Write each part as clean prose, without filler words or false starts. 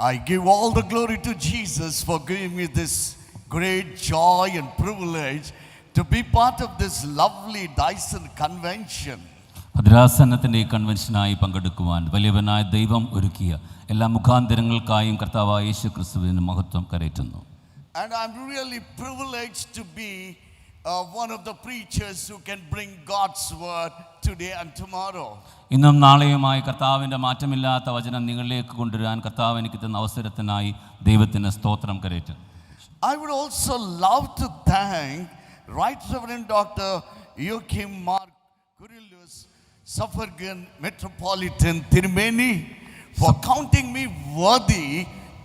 I give all the glory to Jesus for giving me this great joy and privilege to be part of this lovely Dyson convention. ഭദ്രാസനത്തിൻ്റെ ഈ കൺവെൻഷനായി പങ്കെടുക്കുവാൻ വലിയവനായ ദൈവം ഒരുക്കിയ എല്ലാ മുഖാന്തരങ്ങൾക്കായും കർത്താവായ യേശു ക്രിസ്തുവിന് മഹത്വം കരയറ്റുന്നു. And I'm really privileged to be one of the preachers who can bring God's word today and tomorrow. ഇന്നും നാളെയുമായി കർത്താവിൻ്റെ മാറ്റമില്ലാത്ത വചനം നിങ്ങളിലേക്ക് കൊണ്ടുവരാൻ കർത്താവ് എനിക്ക് തന്ന അവസരത്തിനായി ദൈവത്തിന് സ്തോത്രം കരയറ്റുന്നു. I would also love to thank Right Reverend Dr. Joachim Mark Kurilus, Suffragan Metropolitan Tirumeni, for counting me worthy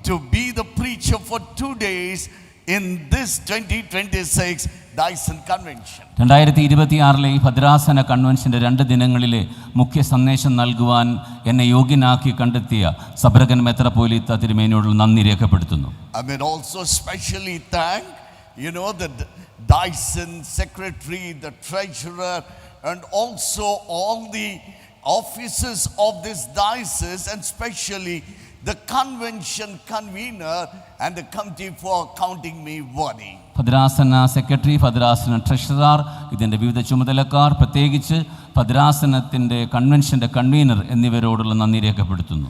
to be the preacher for 2 days in this 2026 Dyson Convention. 2026 ഈ ഭദ്രാസന കൺവെൻഷൻ്റെ 2 ദിനങ്ങളിലെ മുഖ്യ സന്ദേശം നൽകുവാൻ എന്നെ യോഗ്യനാക്കി കണ്ടെത്തിയ സബ്രഗൻ മെത്രാപ്പോലീത്ത തിരുമേനിയോടുള്ള നന്ദി രേഖപ്പെടുത്തുന്നു. I mean also especially thank the Dyson secretary, the treasurer, and also all the officers of this diocese, and especially the convention convener and the committee for counting me worthy. ഭദ്രാസന സെക്രട്ടറി, ഭദ്രാസന treasurer, ഇതിൻ്റെ വിവിധ ചുമതലക്കാർ, പ്രത്യേകിച്ച് ഭദ്രാസനത്തിൻ്റെ കൺവെൻഷൻ്റെ convener എന്നിവരോടുള്ള നന്ദി രേഖപ്പെടുത്തുന്നു.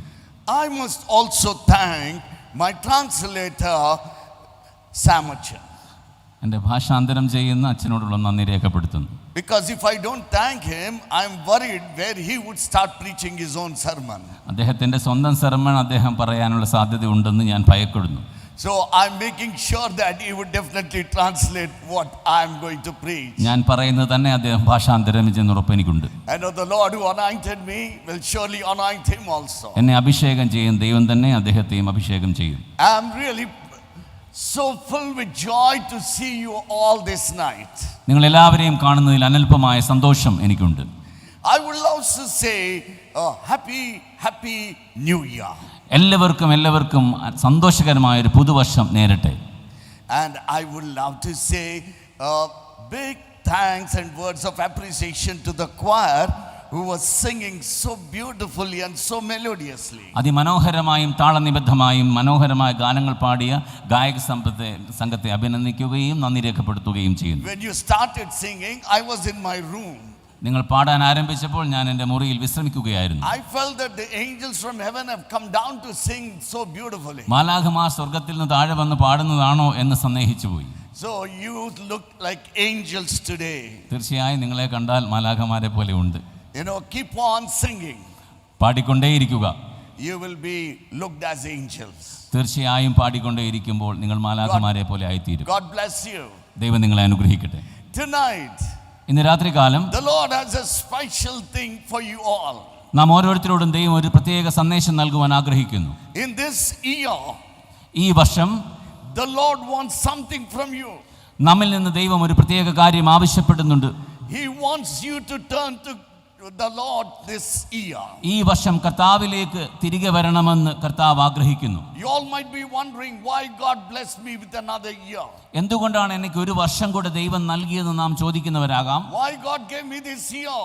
I must also thank my translator Samachan. എൻ്റെ ഭാഷാന്തരം ചെയ്യുന്ന അച്ഛനോടുള്ള നന്ദി രേഖപ്പെടുത്തുന്നു. Because if I don't thank him, I'm worried where he would start preaching his own sermon. അദ്ദേഹത്തിൻ്റെ സ്വന്തം സെർമൺ അദ്ദേഹം പറയാനുള്ള സാധ്യത ഉണ്ടെന്ന് ഞാൻ ഭയപ്പെടുന്നു. So I'm making sure that he would definitely translate what I'm going to preach. ഞാൻ പറയുന്നത് തന്നെ അദ്ദേഹം ഭാഷാന്തരം ചെയ്യുന്ന ഉറപ്പ് എനിക്കുണ്ട്. I know the Lord who anointed me will surely anoint him also. എന്നെ അഭിഷേകം ചെയ്യും ദൈവം തന്നെ അദ്ദേഹത്തെയും അഭിഷേകം ചെയ്യും. I'm really so filled with joy to see you all this night. നിങ്ങൾ എല്ലാവരെയും കാണുന്നതിൽ അനൽപമായ സന്തോഷം എനിക്കുണ്ട്. I would love to say happy new year. എല്ലാവർക്കും സന്തോഷകരമായ ഒരു പുതുവർഷം നേരട്ടെ. And I would love to say big thanks and words of appreciation to the choir who was singing so beautifully and so melodiously. അതിമനോഹരമായും താളനിബദ്ധമായും മനോഹരമായ ഗാനങ്ങൾ പാടിയ ഗായക സംഘത്തെ അഭിനന്ദിക്കുകയും നന്ദി രേഖപ്പെടുത്തുകയും ചെയ്യുന്നു. When you started singing, I was in my room. നിങ്ങൾ പാടാൻ ആരംഭിച്ചപ്പോൾ ഞാൻ എൻ്റെ മുറിയിൽ വിശ്രമിക്കുകയായിരുന്നു. I felt that the angels from heaven have come down to sing so beautifully. മാലാഖമാർ സ്വർഗ്ഗത്തിൽ നിന്ന് താഴെ വന്ന് പാടുന്നതാണോ എന്ന് സന്ദേഹിച്ചു പോയി. So you look like angels today. തീർച്ചയായും നിങ്ങളെ കണ്ടാൽ മാലാഖമാരെ പോലെ ഉണ്ട്. Keep on singing. പാടിക്കൊണ്ടേയിരിക്കുക. You will be looked as angels. തീർച്ചയായും പാടിക്കൊണ്ടേയിരിക്കുമ്പോൾ നിങ്ങൾ മാലാഖമാരെ പോലെ ആയിത്തീരും. God bless you. ദൈവം നിങ്ങളെ അനുഗ്രഹിക്കട്ടെ. Tonight, ഇന്ന് രാത്രികാലം the Lord has a special thing for you all. നാം ഓരോരുത്തരോടും ദൈവം ഒരു പ്രത്യേക സന്ദേശം നൽകുവാൻ ആഗ്രഹിക്കുന്നു. In this year, ഈ വർഷം the Lord wants something from you. നമ്മിൽ നിന്ന് ദൈവം ഒരു പ്രത്യേക കാര്യം ആവശ്യപ്പെടുന്നുണ്ട്. He wants you to turn to the Lord this year. ഈ വർഷം കർത്താവിലേക്ക് തിരികെ വരണമെന്ന് കർത്താവ് ആഗ്രഹിക്കുന്നു. You all might be wondering why God blessed me with another year. എന്തുകൊണ്ടാണ് എനിക്ക് ഒരു വർഷം കൂടെ ദൈവം നൽകിയെന്ന് നാം ചോദിക്കുന്നവരാകാം. Why God gave me this year?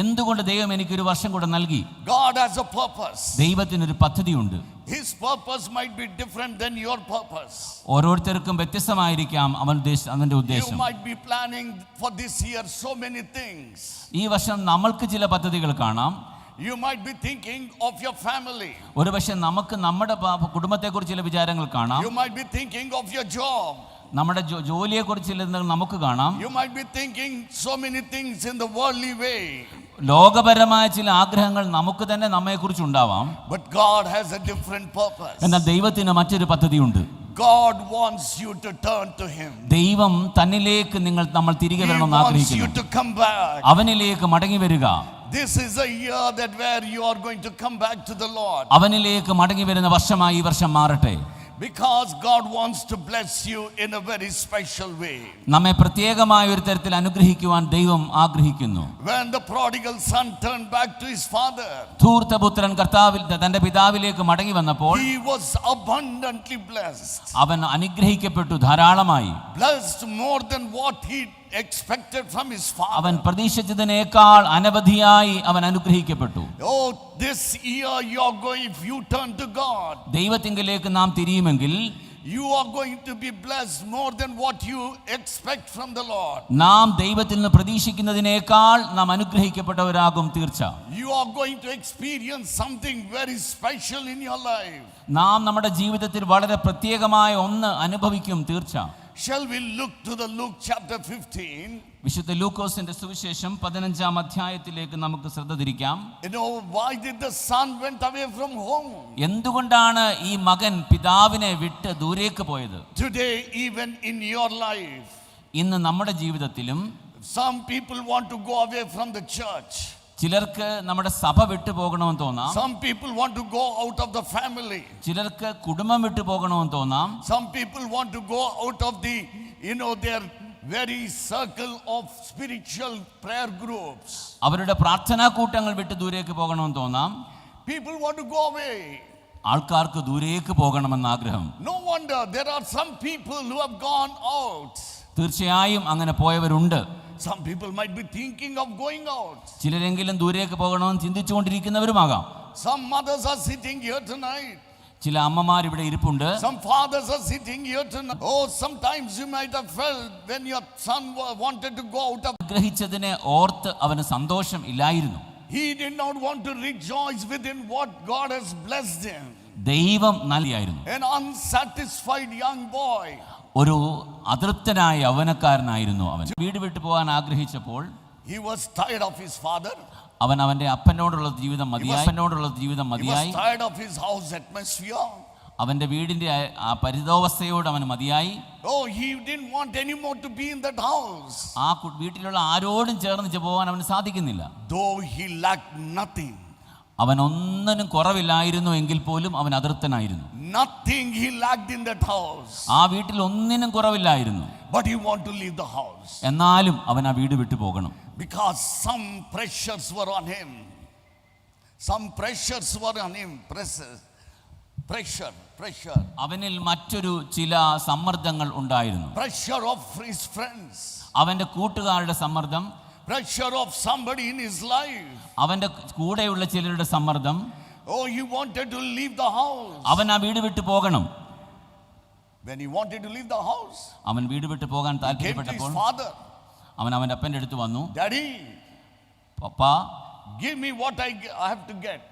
എന്തുകൊണ്ട് ദൈവം എനിക്ക് ഒരു വർഷം കൂടെ നൽകി? God has a purpose. ദൈവത്തിനൊരു പദ്ധതിയുണ്ട്. His purpose might be different than your purpose. ഓരോരുത്തർക്കും വ്യത്യസ്തമായിരിക്കാം അവന്റെ ഉദ്ദേശം. You might be planning for this year so many things. ഈ വർഷം നമ്മൾക്ക് ചില പദ്ധതികൾ കാണാം. You might be thinking of your family. ഒരുപക്ഷെ നമുക്ക് നമ്മുടെ കുടുംബത്തെക്കുറിച്ച് ചില വിചാരങ്ങൾ കാണാം. You might be thinking of your job. നമ്മുടെ ജോലിയെക്കുറിച്ച് ചിലത് നമുക്ക് കാണാം. You might be thinking so many things in the worldly way. ലോകപരമായ ചില ആഗ്രഹങ്ങൾ നമുക്ക് തന്നെ നമ്മെക്കുറിച്ച് ഉണ്ടാവാം. But God has a different purpose. എന്നാൽ ദൈവത്തിന് മറ്റൊരു പദ്ധതിയുണ്ട്. God wants you to turn to him. ദൈവം തന്നിലേക്ക് നമ്മൾ തിരികെ വരണമെന്ന് ആഗ്രഹിക്കുന്നു. He wants you to come back. അവനിലേക്ക് മടങ്ങി വരിക. This is a year that where you are going to come back to the Lord. അവനിലേക്ക് മടങ്ങി വരുന്ന വർഷമായി ഈ വർഷം മാറട്ടെ. Because God wants to bless you in a very special way. നമ്മെ പ്രത്യേകമായ ഒരു തരത്തിൽ അനുഗ്രഹിക്കുവാൻ ദൈവം ആഗ്രഹിക്കുന്നു. When the prodigal son turned back to his father, ധൂർത്തപുത്രൻ തന്റെ പിതാവിലേക്ക് മടങ്ങി വന്നപ്പോൾ he was abundantly blessed. അവൻ അനുഗ്രഹിക്കപ്പെട്ടു ധാരാളമായി. Blessed more than what he expected from his അവൻ father. പ്രതീക്ഷിച്ചതിനേക്കാൾ അനവധിയായി അവൻ അനുഗ്രഹിക്കപ്പെട്ടു. Oh, this year you are going, if you turn to God, ദൈവത്തിങ്കലേക്ക് നാം തിരിയുമെങ്കിൽ you are going to be blessed more than what you expect from the Lord. നാം ദൈവത്തിൽ നിന്ന് പ്രതീക്ഷിക്കുന്നതിനേക്കാൾ നാം അനുഗ്രഹിക്കപ്പെട്ടവരാകും തീർച്ച. You are going to experience something very special in your life. നാം നമ്മുടെ ജീവിതത്തിൽ വളരെ പ്രത്യേകമായ ഒന്ന് അനുഭവിക്കും തീർച്ച. Shall we look to the Luke chapter 15? വിശുദ്ധ ലൂക്കോസിന്റെ സുവിശേഷം 15-ാം അധ്യായത്തിലേക്ക് നമുക്ക് ശ്രദ്ധ തിരിക്കാം. You know, why did the son went away from home? എന്തുകൊണ്ടാണ് ഈ മകൻ പിതാവിനെ വിട്ട് ദൂരേക്ക് പോയത്? Today, even in your life, ഇന്ന് നമ്മുടെ ജീവിതത്തിലും some people want to go away from the church. ചിലർക്ക് നമ്മുടെ സഭ വിട്ടു പോകണമെന്ന് തോന്നാം. Some people want to go out of the family. ചിലർക്ക് കുടുംബം വിട്ടു പോകണമെന്ന് തോന്നാം. Some people want to go out of the, their very circle of spiritual prayer groups. അവരുടെ പ്രാർത്ഥനാ കൂട്ടങ്ങൾ വിട്ട് ദൂരേക്ക് പോകണമെന്ന് തോന്നാം. People want to go away. ആൾക്കാർക്ക് ദൂരേക്ക് പോകണമെന്ന് ആഗ്രഹം. No wonder there are some people who have gone out. തീർച്ചയായും അങ്ങനെ പോയവരുണ്ട്. Some people might be thinking of going out. ചിലരെങ്കിലും ദൂരേക്ക് പോകണമെന്ന് ചിന്തിച്ചുകൊണ്ടിരിക്കുന്നവരുമാകാം. Some mothers are sitting here tonight. ചില അമ്മമാർ ഇവിടെ ഇരിപ്പുണ്ട്. Some fathers are sitting here tonight. Oh, sometimes you might have felt when your son wanted to go out of. ആഗ്രഹിച്ചതിനെ ഓർത്ത് അവന് സന്തോഷം ഇല്ലായിരുന്നു. He did not want to rejoice within what God has blessed him. ദൈവം നൽകിയായിരുന്നു. An unsatisfied young boy. ഒരു അതൃപ്തനായ യൗവനക്കാരനായിരുന്നു അവൻ. വീട് വിട്ടു പോകാൻ ആഗ്രഹിച്ചപ്പോൾ He was tired of his father. അവൻ അവന്റെ അപ്പനോടുള്ള ജീവിതം മതിയായി. He was tired of his house atmosphere. അവന്റെ വീടിന്റെ ആ പരിതോവസ്ഥയോട് അവന് മതിയായി. Oh, he didn't want anymore to be in that house. ആ വീട്ടിലുള്ള ആരോടും ചേർന്ന് പോകാൻ അവന് സാധിക്കുന്നില്ല. Though he lacked nothing. അവൻ ഒന്നിനും കുറവില്ലായിരുന്നു എങ്കിൽ പോലും അവൻ അതൃപ്തനായിരുന്നു. Nothing he lacked in that house. ആ വീട്ടിൽ ഒന്നിനും കുറവില്ലായിരുന്നു. But he wanted to leave the house. എന്നാലും അവൻ ആ വീട് വിട്ടു പോകണം. Because some pressures were on him. Some pressures were on him. Pressure. അവനിൽ മറ്റൊരു ചില സമ്മർദ്ദങ്ങൾ ഉണ്ടായിരുന്നു. Pressure of his friends. അവന്റെ കൂട്ടുകാരുടെ സമ്മർദ്ദം. Pressure of somebody in his life. അവന്റെ കൂടെയുള്ള ചിലരുടെ സമ്മർദ്ദം. Oh, he wanted to leave the house. അവൻ ആ വീട് വിട്ടു പോകണം. When he wanted to leave the house, അവൻ വീട് വിട്ടു പോകാൻ came to his താല്പര്യപ്പെട്ടപ്പോൾ father. അവൻ അവന്റെ അപ്പന്റെ അടുത്ത് വന്നു. Daddy, Papa, give me what I have to get.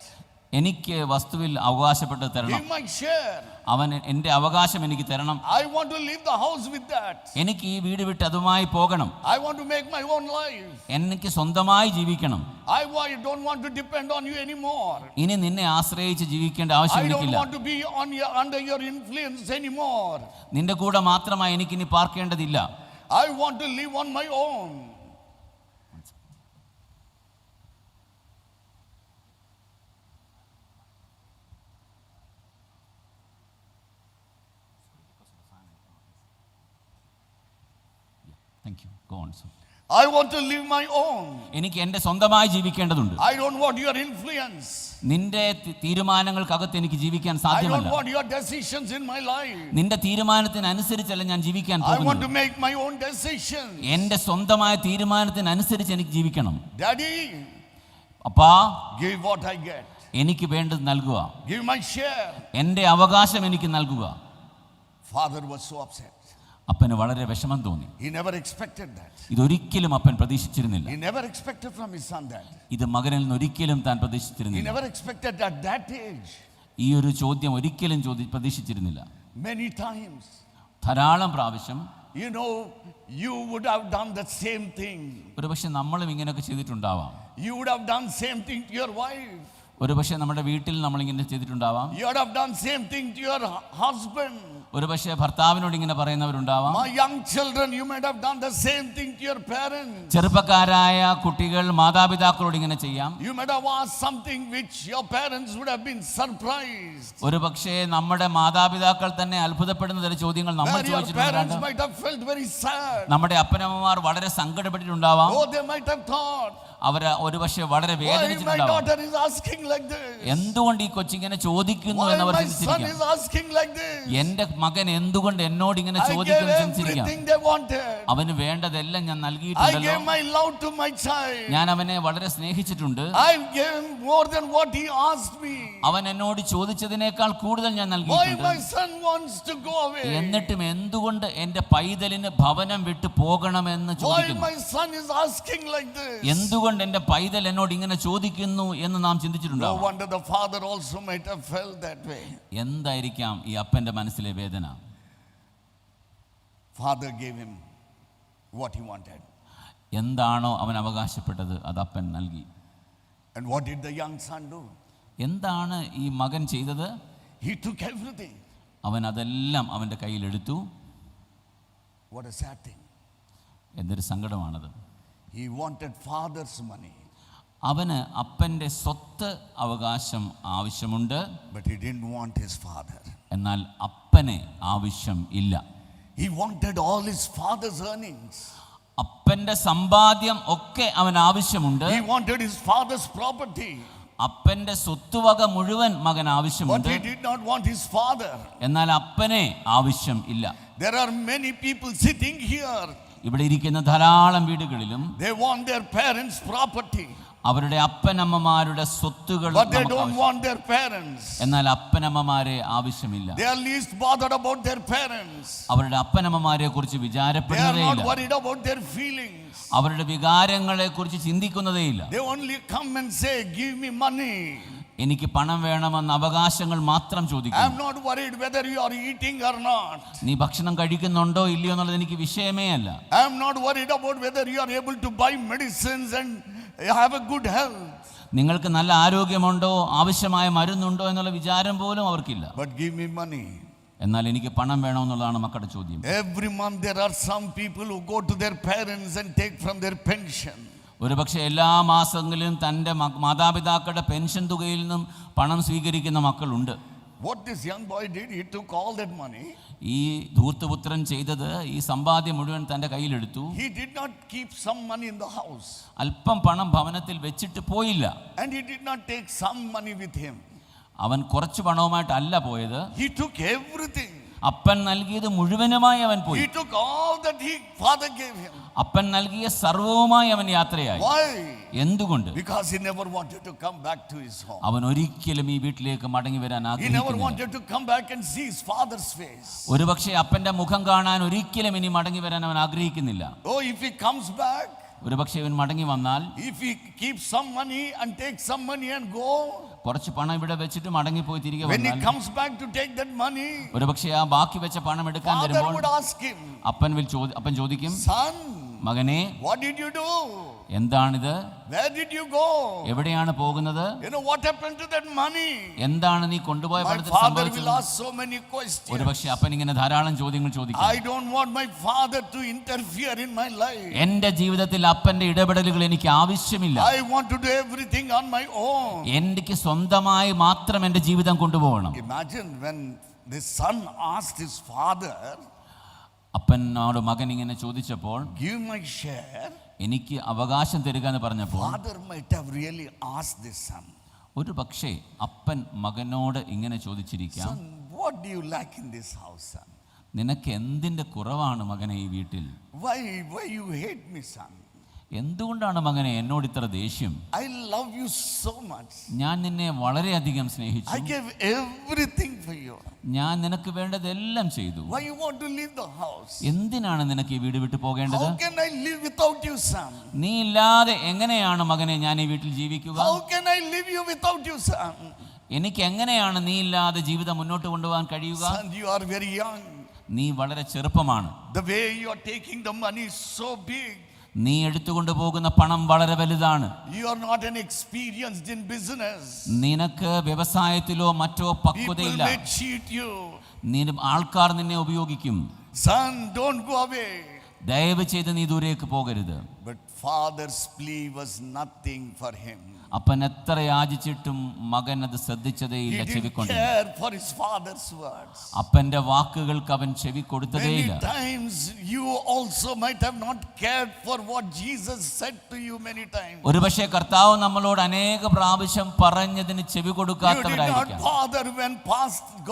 എനിക്ക് വസ്തുവിൽ അവകാശപ്പെട്ട് തരണം. Give my share. അവൻ എൻ്റെ അവകാശം എനിക്ക് തരണം. I want to leave the house with that. എനിക്ക് ഈ വീട് വിട്ട് അതുമായി പോകണം. I want to make my own life. എനിക്ക് സ്വന്തമായി ജീവിക്കണം. I don't want to depend on you anymore. ഇനി നിന്നെ ആശ്രയിച്ച് ജീവിക്കേണ്ട ആവശ്യം I don't എനിക്കില്ല. want to be under your influence anymore. നിന്റെ കൂടെ മാത്രമായി എനിക്കിനി പാർക്കേണ്ടതില്ല. I want to live on my own. Thank you. Go on, sir. I want to live my own. എനിക്ക് എൻ്റെ സ്വന്തമായി ജീവിക്കേണ്ടതുണ്ട്. I don't want your influence. നിന്റെ തീരുമാനങ്ങൾക്കകത്ത് എനിക്ക് ജീവിക്കാൻ I don't സാധ്യമല്ല. want your decisions in my life. നിന്റെ തീരുമാനത്തിനനുസരിച്ചല്ല ഞാൻ ജീവിക്കാൻ I want to പോകുന്നത്. make my own decisions. എൻ്റെ സ്വന്തമായ തീരുമാനത്തിനനുസരിച്ച് എനിക്ക് ജീവിക്കണം. Daddy, അപ്പാ, give what I get. എനിക്ക് വേണ്ടത് നൽകുക. Give my share. എൻ്റെ അവകാശം എനിക്ക് നൽകുക. Father was so upset. അപ്പന് വളരെ വിഷമം തോന്നി. He never expected that. ഇതൊരിക്കലും അപ്പൻ പ്രതീക്ഷിച്ചിരുന്നില്ല. He never expected from his son that. ഇത് മകനിൽ നിന്ന് ഒരിക്കലും താൻ He പ്രതീക്ഷിച്ചിരുന്നില്ല. never expected at that age. ഈ ഒരു ചോദ്യം ഒരിക്കലും പ്രതീക്ഷിച്ചിരുന്നില്ല. Many times, ധാരാളം പ്രാവശ്യം you would have done the same thing. ഒരുപക്ഷെ നമ്മളും ഇങ്ങനെയൊക്കെ ചെയ്തിട്ടുണ്ടാവാം. You would have done same thing to your wife. ഒരുപക്ഷെ നമ്മുടെ വീട്ടിൽ നമ്മളിങ്ങനെ ചെയ്തിട്ടുണ്ടാവാം. You would have done same thing to your husband. ഒരുപക്ഷെ ഭർത്താവിനോട് ഇങ്ങനെ പറയുന്നവരുണ്ടാവാം. My young children, you might have done the same thing to your parents. ചെറുപ്പക്കാരായ കുട്ടികൾ മാതാപിതാക്കളോട് ഇങ്ങനെ ചെയ്യാം. You might have asked something which your parents would have been surprised. ഒരുപക്ഷെ നമ്മുടെ മാതാപിതാക്കൾ തന്നെ അത്ഭുതപ്പെടുന്ന ചില ചോദ്യങ്ങൾ നമ്മൾ Where your parents ചോദിച്ചിട്ടുണ്ട്. might have felt very sad. നമ്മുടെ അപ്പനമ്മമാർ വളരെ സങ്കടപ്പെട്ടിട്ടുണ്ടാവാം. Oh, they might have thought, അവര് ഒരുപക്ഷെ വളരെ Why my വേദനിച്ചിട്ടുണ്ടാവും. daughter is asking like this? എന്തുകൊണ്ട് ഈ കൊച്ചിങ്ങനെ ചോദിക്കുന്നു Why എന്നവർ my son ചിന്തിച്ചിരിക്കാം. is asking like this? എന്റെ മകൻ എന്തുകൊണ്ട് എന്നോട് ഇങ്ങനെ I gave ചോദിക്കുന്നു ചിന്തിച്ചിരിക്കാം. everything they wanted. അവന് വേണ്ടതെല്ലാം ഞാൻ I നൽകിയിട്ടുണ്ടല്ലോ. gave my love to my child. ഞാൻ അവനെ വളരെ സ്നേഹിച്ചിട്ടുണ്ട്. I gave him more than what he asked me. അവൻ എന്നോട് ചോദിച്ചതിനേക്കാൾ കൂടുതൽ ഞാൻ Why നൽകിയിട്ടുണ്ട്. my son wants to go away? എന്നിട്ടും എന്തുകൊണ്ട് എന്റെ പൈതലിന് ഭവനം വിട്ടു പോകണമെന്ന് Why ചോദിക്കുന്നു. my son is asking like this? എന്തുകൊണ്ട് എന്റെ പൈതൽ എന്നോട് ഇങ്ങനെ ചോദിക്കുന്നു എന്ന് നാം No ചിന്തിച്ചിട്ടുണ്ടാവും. wonder the father also might have felt that way. എന്തായിരിക്കാം ഈ അപ്പന്റെ മനസ്സിലെ വേദന? Father gave him what he wanted. എന്താണോ അവൻ അവകാശപ്പെട്ടത് അത് അപ്പൻ നൽകി. And what did the young son do? എന്താണ് ഈ മകൻ ചെയ്തത്? He took everything. അവൻ അതെല്ലാം അവൻ്റെ കയ്യിലെടുത്തു. What a sad thing. എന്തൊരു സങ്കടമാണത്. He wanted father's money. അവന് അപ്പൻ്റെ സ്വത്ത് അവകാശം ആവശ്യമുണ്ട്. But he didn't want his father. എന്നാൽ അപ്പനെ ആവശ്യം ഇല്ല. He wanted all his father's earnings. അപ്പൻ്റെ സമ്പാദ്യം ഒക്കെ അവൻ ആവശ്യമുണ്ട്. He wanted his father's property. അപ്പൻ്റെ സ്വത്തുവക മുഴുവൻ മകൻ But ആവശ്യമുണ്ട്. he did not want his father. എന്നാൽ അപ്പനെ ആവശ്യം ഇല്ല. There are many people sitting here. ഇവിടെ ഇരിക്കുന്ന ധാരാളം വീടുകളിലും They want their parents' property. അവരുടെ അപ്പനമ്മമാരുടെ സ്വത്തുകൾ But they നമുക്ക് don't ആവശ്യം. want their parents. എന്നാൽ അപ്പനമ്മമാരെ ആവശ്യമില്ല. They are least bothered about their parents. അവരുടെ അപ്പനമ്മമാരെ കുറിച്ച് They are വിചാരപ്പെടുന്നതേയില്ല. not worried about their feelings. അവരുടെ വികാരങ്ങളെ കുറിച്ച് ചിന്തിക്കുന്നതേയില്ല. They only come and say, give me money. എനിക്ക് പണം വേണമെന്ന അവകാശങ്ങൾ മാത്രം I am ചോദിക്കുന്നു. not worried whether you are eating or not. നീ ഭക്ഷണം കഴിക്കുന്നുണ്ടോ ഇല്ലയോ എന്നുള്ളത് എനിക്ക് വിഷയമേ അല്ല. I am not worried about whether you are able to buy medicines and have a good health. നിങ്ങൾക്ക് നല്ല ആരോഗ്യമുണ്ടോ ആവശ്യമായ മരുന്നുണ്ടോ എന്നുള്ള വിചാരം പോലും അവർക്കില്ല. But give me money. എന്നാൽ എനിക്ക് പണം വേണമെന്നുള്ളതാണ് മക്കളുടെ ചോദ്യം. Every month there are some people who go to their parents and take from their pension. ഒരുപക്ഷെ എല്ലാ മാസങ്ങളിലും തൻ്റെ മാതാപിതാക്കളുടെ പെൻഷൻ തുകയിൽ നിന്നും പണം സ്വീകരിക്കുന്ന മക്കളുണ്ട്. What this young boy did, he took all that money. ഈ ധൂർത്തപുത്രൻ ചെയ്തത് ഈ സമ്പാദ്യം മുഴുവൻ തൻ്റെ കയ്യിലെടുത്തു. He did not keep some money in the house. അല്പം പണം ഭവനത്തിൽ വെച്ചിട്ട് പോയില്ല. And he did not take some money with him. അവൻ കുറച്ച് പണവുമായിട്ടല്ല പോയത്. He took everything. അപ്പൻ നൽകിയത് മുഴുവനുമായി അവൻ പോയി. He took all that father gave him. അപ്പൻ നൽകിയ സർവവുമായി അവൻ യാത്രയായി. Why? എന്തുകൊണ്ട്? Because he never wanted to come back to his home. അവൻ ഒരിക്കലും ഈ വീട്ടിലേക്ക് മടങ്ങി വരാൻ He never ആഗ്രഹിക്കുന്നില്ല. wanted to come back and see his father's face. ഒരുപക്ഷെ അപ്പന്റെ മുഖം കാണാൻ ഒരിക്കലും ഇനി മടങ്ങി വരാൻ അവൻ ആഗ്രഹിക്കുന്നില്ല. Oh, if he comes back, ഒരുപക്ഷെ അവൻ മടങ്ങി വന്നാൽ if he keeps some money and takes some money and go, കുറച്ച് പണം ഇവിടെ വെച്ചിട്ട് മടങ്ങിപ്പോയി തിരികെ when he വന്നാൽ comes back to take that money, ഒരുപക്ഷെ ആ ബാക്കി വെച്ച പണം എടുക്കാൻ father വരുമ്പോൾ would ask him, അപ്പൻ ചോദിക്കും, son, മകനെ what did you do? എന്താണിത്? Where did you go? എവിടെയാണ് പോകുന്നത്? You know what happened to that money? എന്താണ് നീ കൊണ്ടുപോയ My പണത്തിൽ father സംഭവിച്ചത്? will ask so many questions. ഒരുപക്ഷെ അപ്പൻ ഇങ്ങനെ ധാരാളം ചോദ്യങ്ങൾ ചോദിക്കും. I don't want my father to interfere in my life. എന്റെ ജീവിതത്തിൽ അപ്പന്റെ ഇടപെടലുകൾ എനിക്ക് ആവശ്യമില്ല. I want to do everything on my own. എനിക്ക് സ്വന്തമായി മാത്രം എന്റെ ജീവിതം കൊണ്ടുപോകണം. Imagine when the son asked his father, അപ്പനോട് മകൻ ഇങ്ങനെ ചോദിച്ചപ്പോൾ, give my share. എനിക്ക് അവകാശം തരിക എന്ന് പറഞ്ഞപ്പോൾ Father might have really asked this son, ഒരു പക്ഷേ അപ്പൻ മകനോട് ഇങ്ങനെ ചോദിച്ചിരിക്കാം, son, what do you lack in this house, son? നിനക്ക് എന്തിന്റെ കുറവാണ് മകനെ ഈ വീട്ടിൽ? Why you hate me, son? എന്തുകൊണ്ടാണ് മകനെ എന്നോട് ഇത്ര ദേഷ്യം? I love you so much. ഞാൻ നിന്നെ വളരെയധികം I സ്നേഹിച്ചു. gave everything for you. ഞാൻ നിനക്ക് വേണ്ടതെല്ലാം ചെയ്തു. Why you want to leave the house? എന്തിനാണ് നിനക്ക് ഈ വീട് വിട്ടു പോകേണ്ടത്? How can I live without you, son? നീ ഇല്ലാതെ എങ്ങനെയാണ് മകനെ ഞാൻ ഈ വീട്ടിൽ ജീവിക്കുക? How can I live you without you, son? എനിക്ക് എങ്ങനെയാണ് നീ ഇല്ലാതെ ജീവിതം മുന്നോട്ട് കൊണ്ടുപോകാൻ കഴിയുക? Son, you are very young. നീ വളരെ ചെറുപ്പമാണ്. The way you are taking the money is so big. നീ എടുത്തുകൊണ്ട് പോകുന്ന പണം വളരെ വലുതാണ്. You are not an experienced in business. നിനക്ക് വ്യവസായത്തിലോ മറ്റോ People പക്വതയില്ല. may cheat you. ആൾക്കാർ നിന്നെ ഉപയോഗിക്കും. Son, don't go away. ദയവ് ചെയ്ത് നീ ദൂരേക്ക് പോകരുത്. But father's plea was nothing for him. അപ്പൻ എത്ര യാചിച്ചിട്ടും മകൻ അത് ശ്രദ്ധിച്ചതേയില്ല, He didn't ചെവിക്കൊണ്ട്. care for his father's words. അപ്പന്റെ വാക്കുകൾക്ക് അവൻ ചെവി Many കൊടുത്തതേയില്ല. times you also might have not cared for what Jesus said to you many times. ഒരുപക്ഷെ കർത്താവ് നമ്മളോട് അനേക പ്രാവശ്യം പറഞ്ഞതിന് ചെവി You did not കൊടുക്കാത്തവരായിരിക്കാം. bother when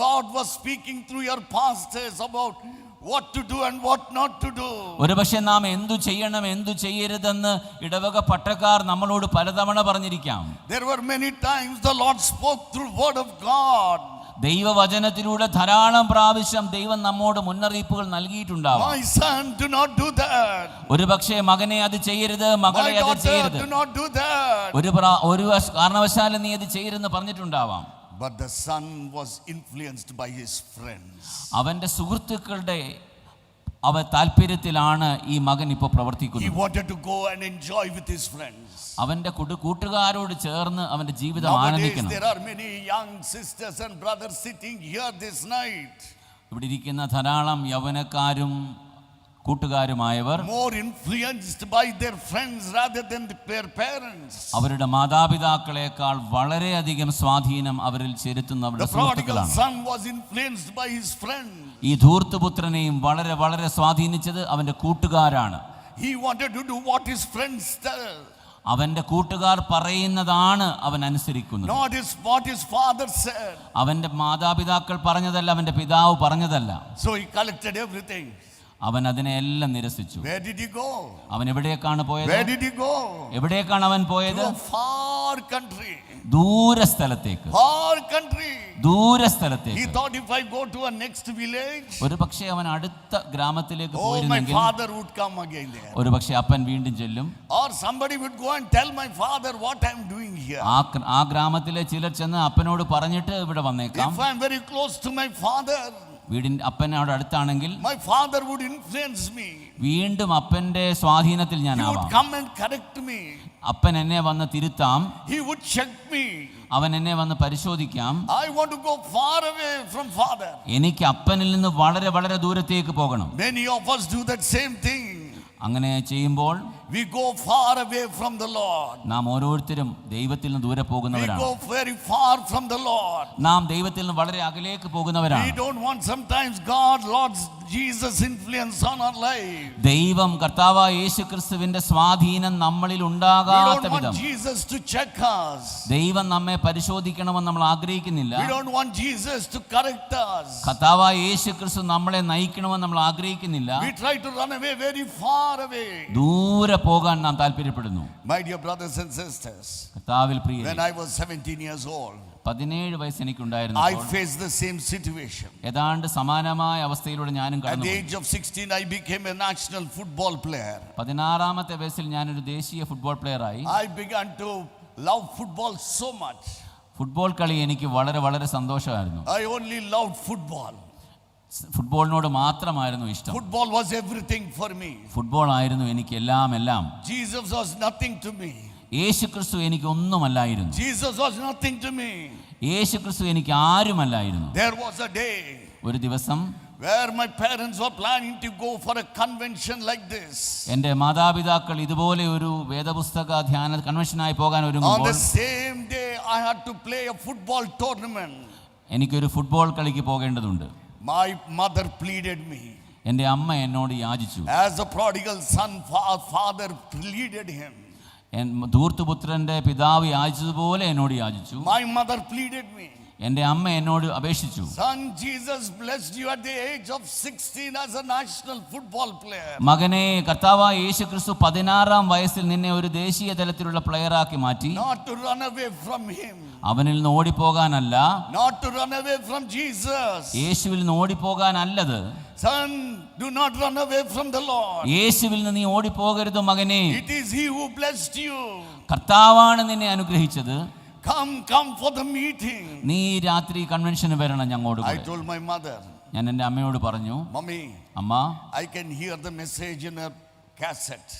God was speaking through your pastors about what to do and what not to do. ഒരുപക്ഷെ നാം എന്തു ചെയ്യണം എന്തു ചെയ്യരുതെന്ന് ഇടവക പട്ടക്കാർ നമ്മളോട് പലതവണ പറഞ്ഞിരിക്കാം. There were many times the Lord spoke through word of God. ദൈവവചനത്തിലൂടെ ധാരാളം പ്രാവശ്യം ദൈവം നമ്മോട് മുന്നറിയിപ്പുകൾ നൽകിയിട്ടുണ്ടാവും. My son, do not do that. ഒരുപക്ഷെ മകനെ അത് ചെയ്യരുത്, മകളെ My അത് daughter, ചെയ്യരുത്, do not do that. ഒരു കാരണവശാലും നീ അത് ചെയ്യരുതെന്ന് പറഞ്ഞിട്ടുണ്ടാവാം. But the son was influenced by his friends. അവന്റെ സുഹൃത്തുക്കളുടെ താല്പര്യത്തിലാണ് ഈ മകൻ ഇപ്പോൾ He പ്രവർത്തിക്കുന്നത്. wanted to go and enjoy with his friends. അവന്റെ കൂട്ടുകാരോട് ചേർന്ന് അവന്റെ ജീവിതം Nowadays ആനന്ദിക്കണം. there are many young sisters and brothers sitting here this night. ഇവിടെ ഇരിക്കുന്ന ധാരാളം യൗവനക്കാരും കൂട്ടുകാരുമായവർ More influenced by their friends rather than their parents. അവരുടെ മാതാപിതാക്കളെക്കാൾ വളരെയധികം സ്വാധീനം അവരിൽ ചെലുത്തുന്നവരുടെ The prodigal സുഹൃത്തുക്കളാണ്. son was influenced by his friends. ഈ ധൂർത്തുപുത്രനെയും വളരെ വളരെ സ്വാധീനിച്ചത് അവന്റെ കൂട്ടുകാരാണ്. He wanted to do what his friends tell, അവന്റെ കൂട്ടുകാർ പറയുന്നതാണ് അവൻ അനുസരിക്കുന്നത്. not what his father said. അവന്റെ മാതാപിതാക്കൾ പറഞ്ഞതല്ല, അവന്റെ പിതാവ് പറഞ്ഞതല്ല. So he collected everything. അവൻ അതിനെല്ലാം നിരസിച്ചു. Where did he go? അവൻ എവിടേക്കാണ് പോയത്? Where did he go? എവിടേക്കാണ് അവൻ പോയത്? To a far country. ദൂര സ്ഥലത്തേക്ക്. Far country. ദൂര He സ്ഥലത്തേക്ക്. thought if I go to a next village, ഒരു പക്ഷേ അവൻ അടുത്ത ഗ്രാമത്തിലേക്ക് oh, my പോയിരുന്നെങ്കിൽ father would come again there. ഒരു പക്ഷേ അപ്പൻ വീണ്ടും ചെല്ലും. Or somebody would go and tell my father what I'm doing here. ആ ഗ്രാമത്തിലെ ചിലർ ചെന്ന് അപ്പനോട് പറഞ്ഞിട്ട് ഇവിടെ വന്നേക്കാം. If I'm very close to my father, അപ്പനോട് അടുത്താണെങ്കിൽ my father would influence me. വീണ്ടും അപ്പന്റെ സ്വാധീനത്തിൽ He would ഞാനാവാം. come and correct me. അപ്പൻ എന്നെ വന്ന് തിരുത്താം. He would check me. അവൻ എന്നെ വന്ന് പരിശോധിക്കാം. I want to go far away from father. എനിക്ക് അപ്പനിൽ നിന്ന് വളരെ വളരെ ദൂരത്തേക്ക് പോകണം. Many of us do that same thing. അങ്ങനെ ചെയ്യുമ്പോൾ We go far away from the Lord. നാം ഓരോരുത്തരും ദൈവത്തിൽ നിന്ന് ദൂരെ We പോകുന്നവരാണ്. go very far from the Lord. നാം ദൈവത്തിൽ നിന്ന് വളരെ അകലേക്ക് We പോകുന്നവരാണ്. don't want sometimes Lord Jesus influence on our life. ദൈവം കർത്താവായ യേശുക്രിസ്തുവിന്റെ സ്വാധീനം നമ്മളിൽ We ഉണ്ടാകാത്ത don't want വിധം Jesus to check us. ദൈവം നമ്മെ പരിശോധിക്കണമെന്ന് നമ്മൾ ആഗ്രഹിക്കുന്നില്ല. We don't want Jesus to correct us. കർത്താവായ യേശുക്രിസ്തു നമ്മളെ നയിക്കണമെന്ന് നമ്മൾ ആഗ്രഹിക്കുന്നില്ല. We try to run away very far away. ദൂരെ പോകാൻ നാം താല്പര്യപ്പെടുന്നു. My dear brothers and sisters, കർത്താവിൽ പ്രിയരേ, when I was 17 years old, 17 വയസ്സ് I എനിക്കുണ്ടായിരുന്നു. faced the same situation. ഏതാണ്ട് സമാനമായ അവസ്ഥയിലൂടെ ഞാനും At കടന്നു. the age of 16, I became a national football player. 16-ാമത്തെ വയസ്സിൽ ഞാനൊരു ദേശീയ ഫുട്ബോൾ പ്ലെയറായി. I began to love football so much. Football കളി എനിക്ക് വളരെ വളരെ സന്തോഷമായിരുന്നു. I only loved football. ഫുട്ബോളിനോട് മാത്രമായിരുന്നു ഇഷ്ടം. Football was everything for me. Football ആയിരുന്നു എനിക്ക് എല്ലാം. Jesus was nothing to me. യേശുക്രിസ്തു എനിക്ക് ഒന്നുമല്ലായിരുന്നു. Jesus was nothing to me. യേശുക്രിസ്തു എനിക്ക് ആരുമല്ലായിരുന്നു. There was a day ഒരു ദിവസം where my parents were planning to go for a convention like this. എൻ്റെ മാതാപിതാക്കൾ ഇതുപോലെ ഒരു വേദപുസ്തക ധ്യാന കൺവെൻഷനായി പോകാൻ On ഒരുങ്ങുമ്പോൾ the same day, I had to play a football tournament. എനിക്കൊരു ഫുട്ബോൾ കളിക്ക് പോകേണ്ടതുണ്ട്. My mother pleaded me. എൻ്റെ അമ്മ എന്നോട് യാചിച്ചു. As a prodigal son, father pleaded him. ധൂർത്തുപുത്രന്റെ പിതാവ് യാചിച്ചതുപോലെ എന്നോട് യാചിച്ചു. My mother pleaded me. എൻ്റെ അമ്മ എന്നോട് അപേക്ഷിച്ചു. Son, Jesus blessed you at the age of 16 as a national football player. മകനെ, കർത്താവായ യേശുക്രിസ്തു 16-ാം വയസ്സിൽ നിന്നെ ഒരു ദേശീയ തലത്തിലുള്ള പ്ലെയറാക്കി മാറ്റി. Not to run away from him. അവനിൽ നിന്ന് ഓടിപ്പോകാനല്ല. Not to run away from Jesus. യേശുവിൽ നിന്ന് ഓടിപ്പോകാനല്ലത്. Son, do not run away from the Lord. യേശുവിൽ നിന്ന് നീ ഓടിപ്പോകരുത് മകനെ. It is he who blessed you. കർത്താവാണ് നിന്നെ അനുഗ്രഹിച്ചത്. Come for the meeting. നീ രാത്രി കൺവെൻഷന് വരണം ഞങ്ങളോട്. I told my mother. ഞാൻ എൻ്റെ അമ്മയോട് പറഞ്ഞു, Mommy, അമ്മ, I can hear the message in a cassette.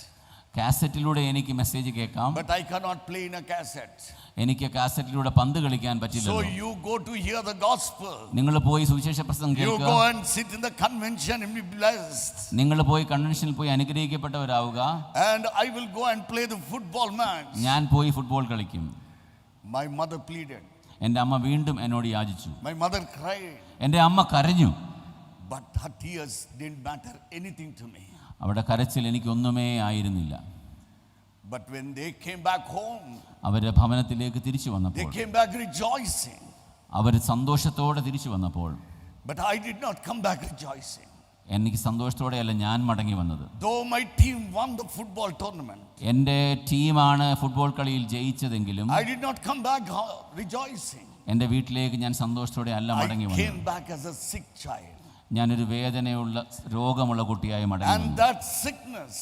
കാസറ്റിലൂടെ എനിക്ക് മെസ്സേജ് കേൾക്കാം, but I cannot play in a cassette. എനിക്ക് കാസറ്റിലൂടെ പന്ത് കളിക്കാൻ So പറ്റില്ല. you go to hear the gospel. നിങ്ങൾ പോയി സുവിശേഷ പ്രസംഗം You കേൾക്കുക, go and sit in the convention and be blessed. നിങ്ങൾ പോയി കൺവെൻഷനിൽ പോയി അനുഗ്രഹിക്കപ്പെട്ടവരാവുക. And I will go and play the football match. ഞാൻ പോയി ഫുട്ബോൾ കളിക്കും. My mother pleaded. എൻ്റെ അമ്മ വീണ്ടും എന്നോട് യാചിച്ചു. My mother cried. എൻ്റെ അമ്മ കരഞ്ഞു. But her tears didn't matter anything to me. അവിടെ കരച്ചിൽ എനിക്കൊന്നുമേ ആയിരുന്നില്ല. But when they came back home, അവരുടെ ഭവനത്തിലേക്ക് തിരിച്ചു they വന്നപ്പോൾ, came back rejoicing. അവർ സന്തോഷത്തോടെ തിരിച്ചു വന്നപ്പോൾ, But I did not come back rejoicing. എനിക്ക് സന്തോഷത്തോടെയല്ല ഞാൻ മടങ്ങി വന്നത്. Though my team won the football tournament, എൻ്റെ ടീമാണ് ഫുട്ബോൾ കളിയിൽ ജയിച്ചതെങ്കിലും I did not come back rejoicing. എൻ്റെ വീട്ടിലേക്ക് ഞാൻ സന്തോഷത്തോടെ അല്ല I മടങ്ങി came വന്നത്. back as a sick child. ഞാനൊരു വേദനയുള്ള രോഗമുള്ള കുട്ടിയായി മടങ്ങി And വന്നു. that sickness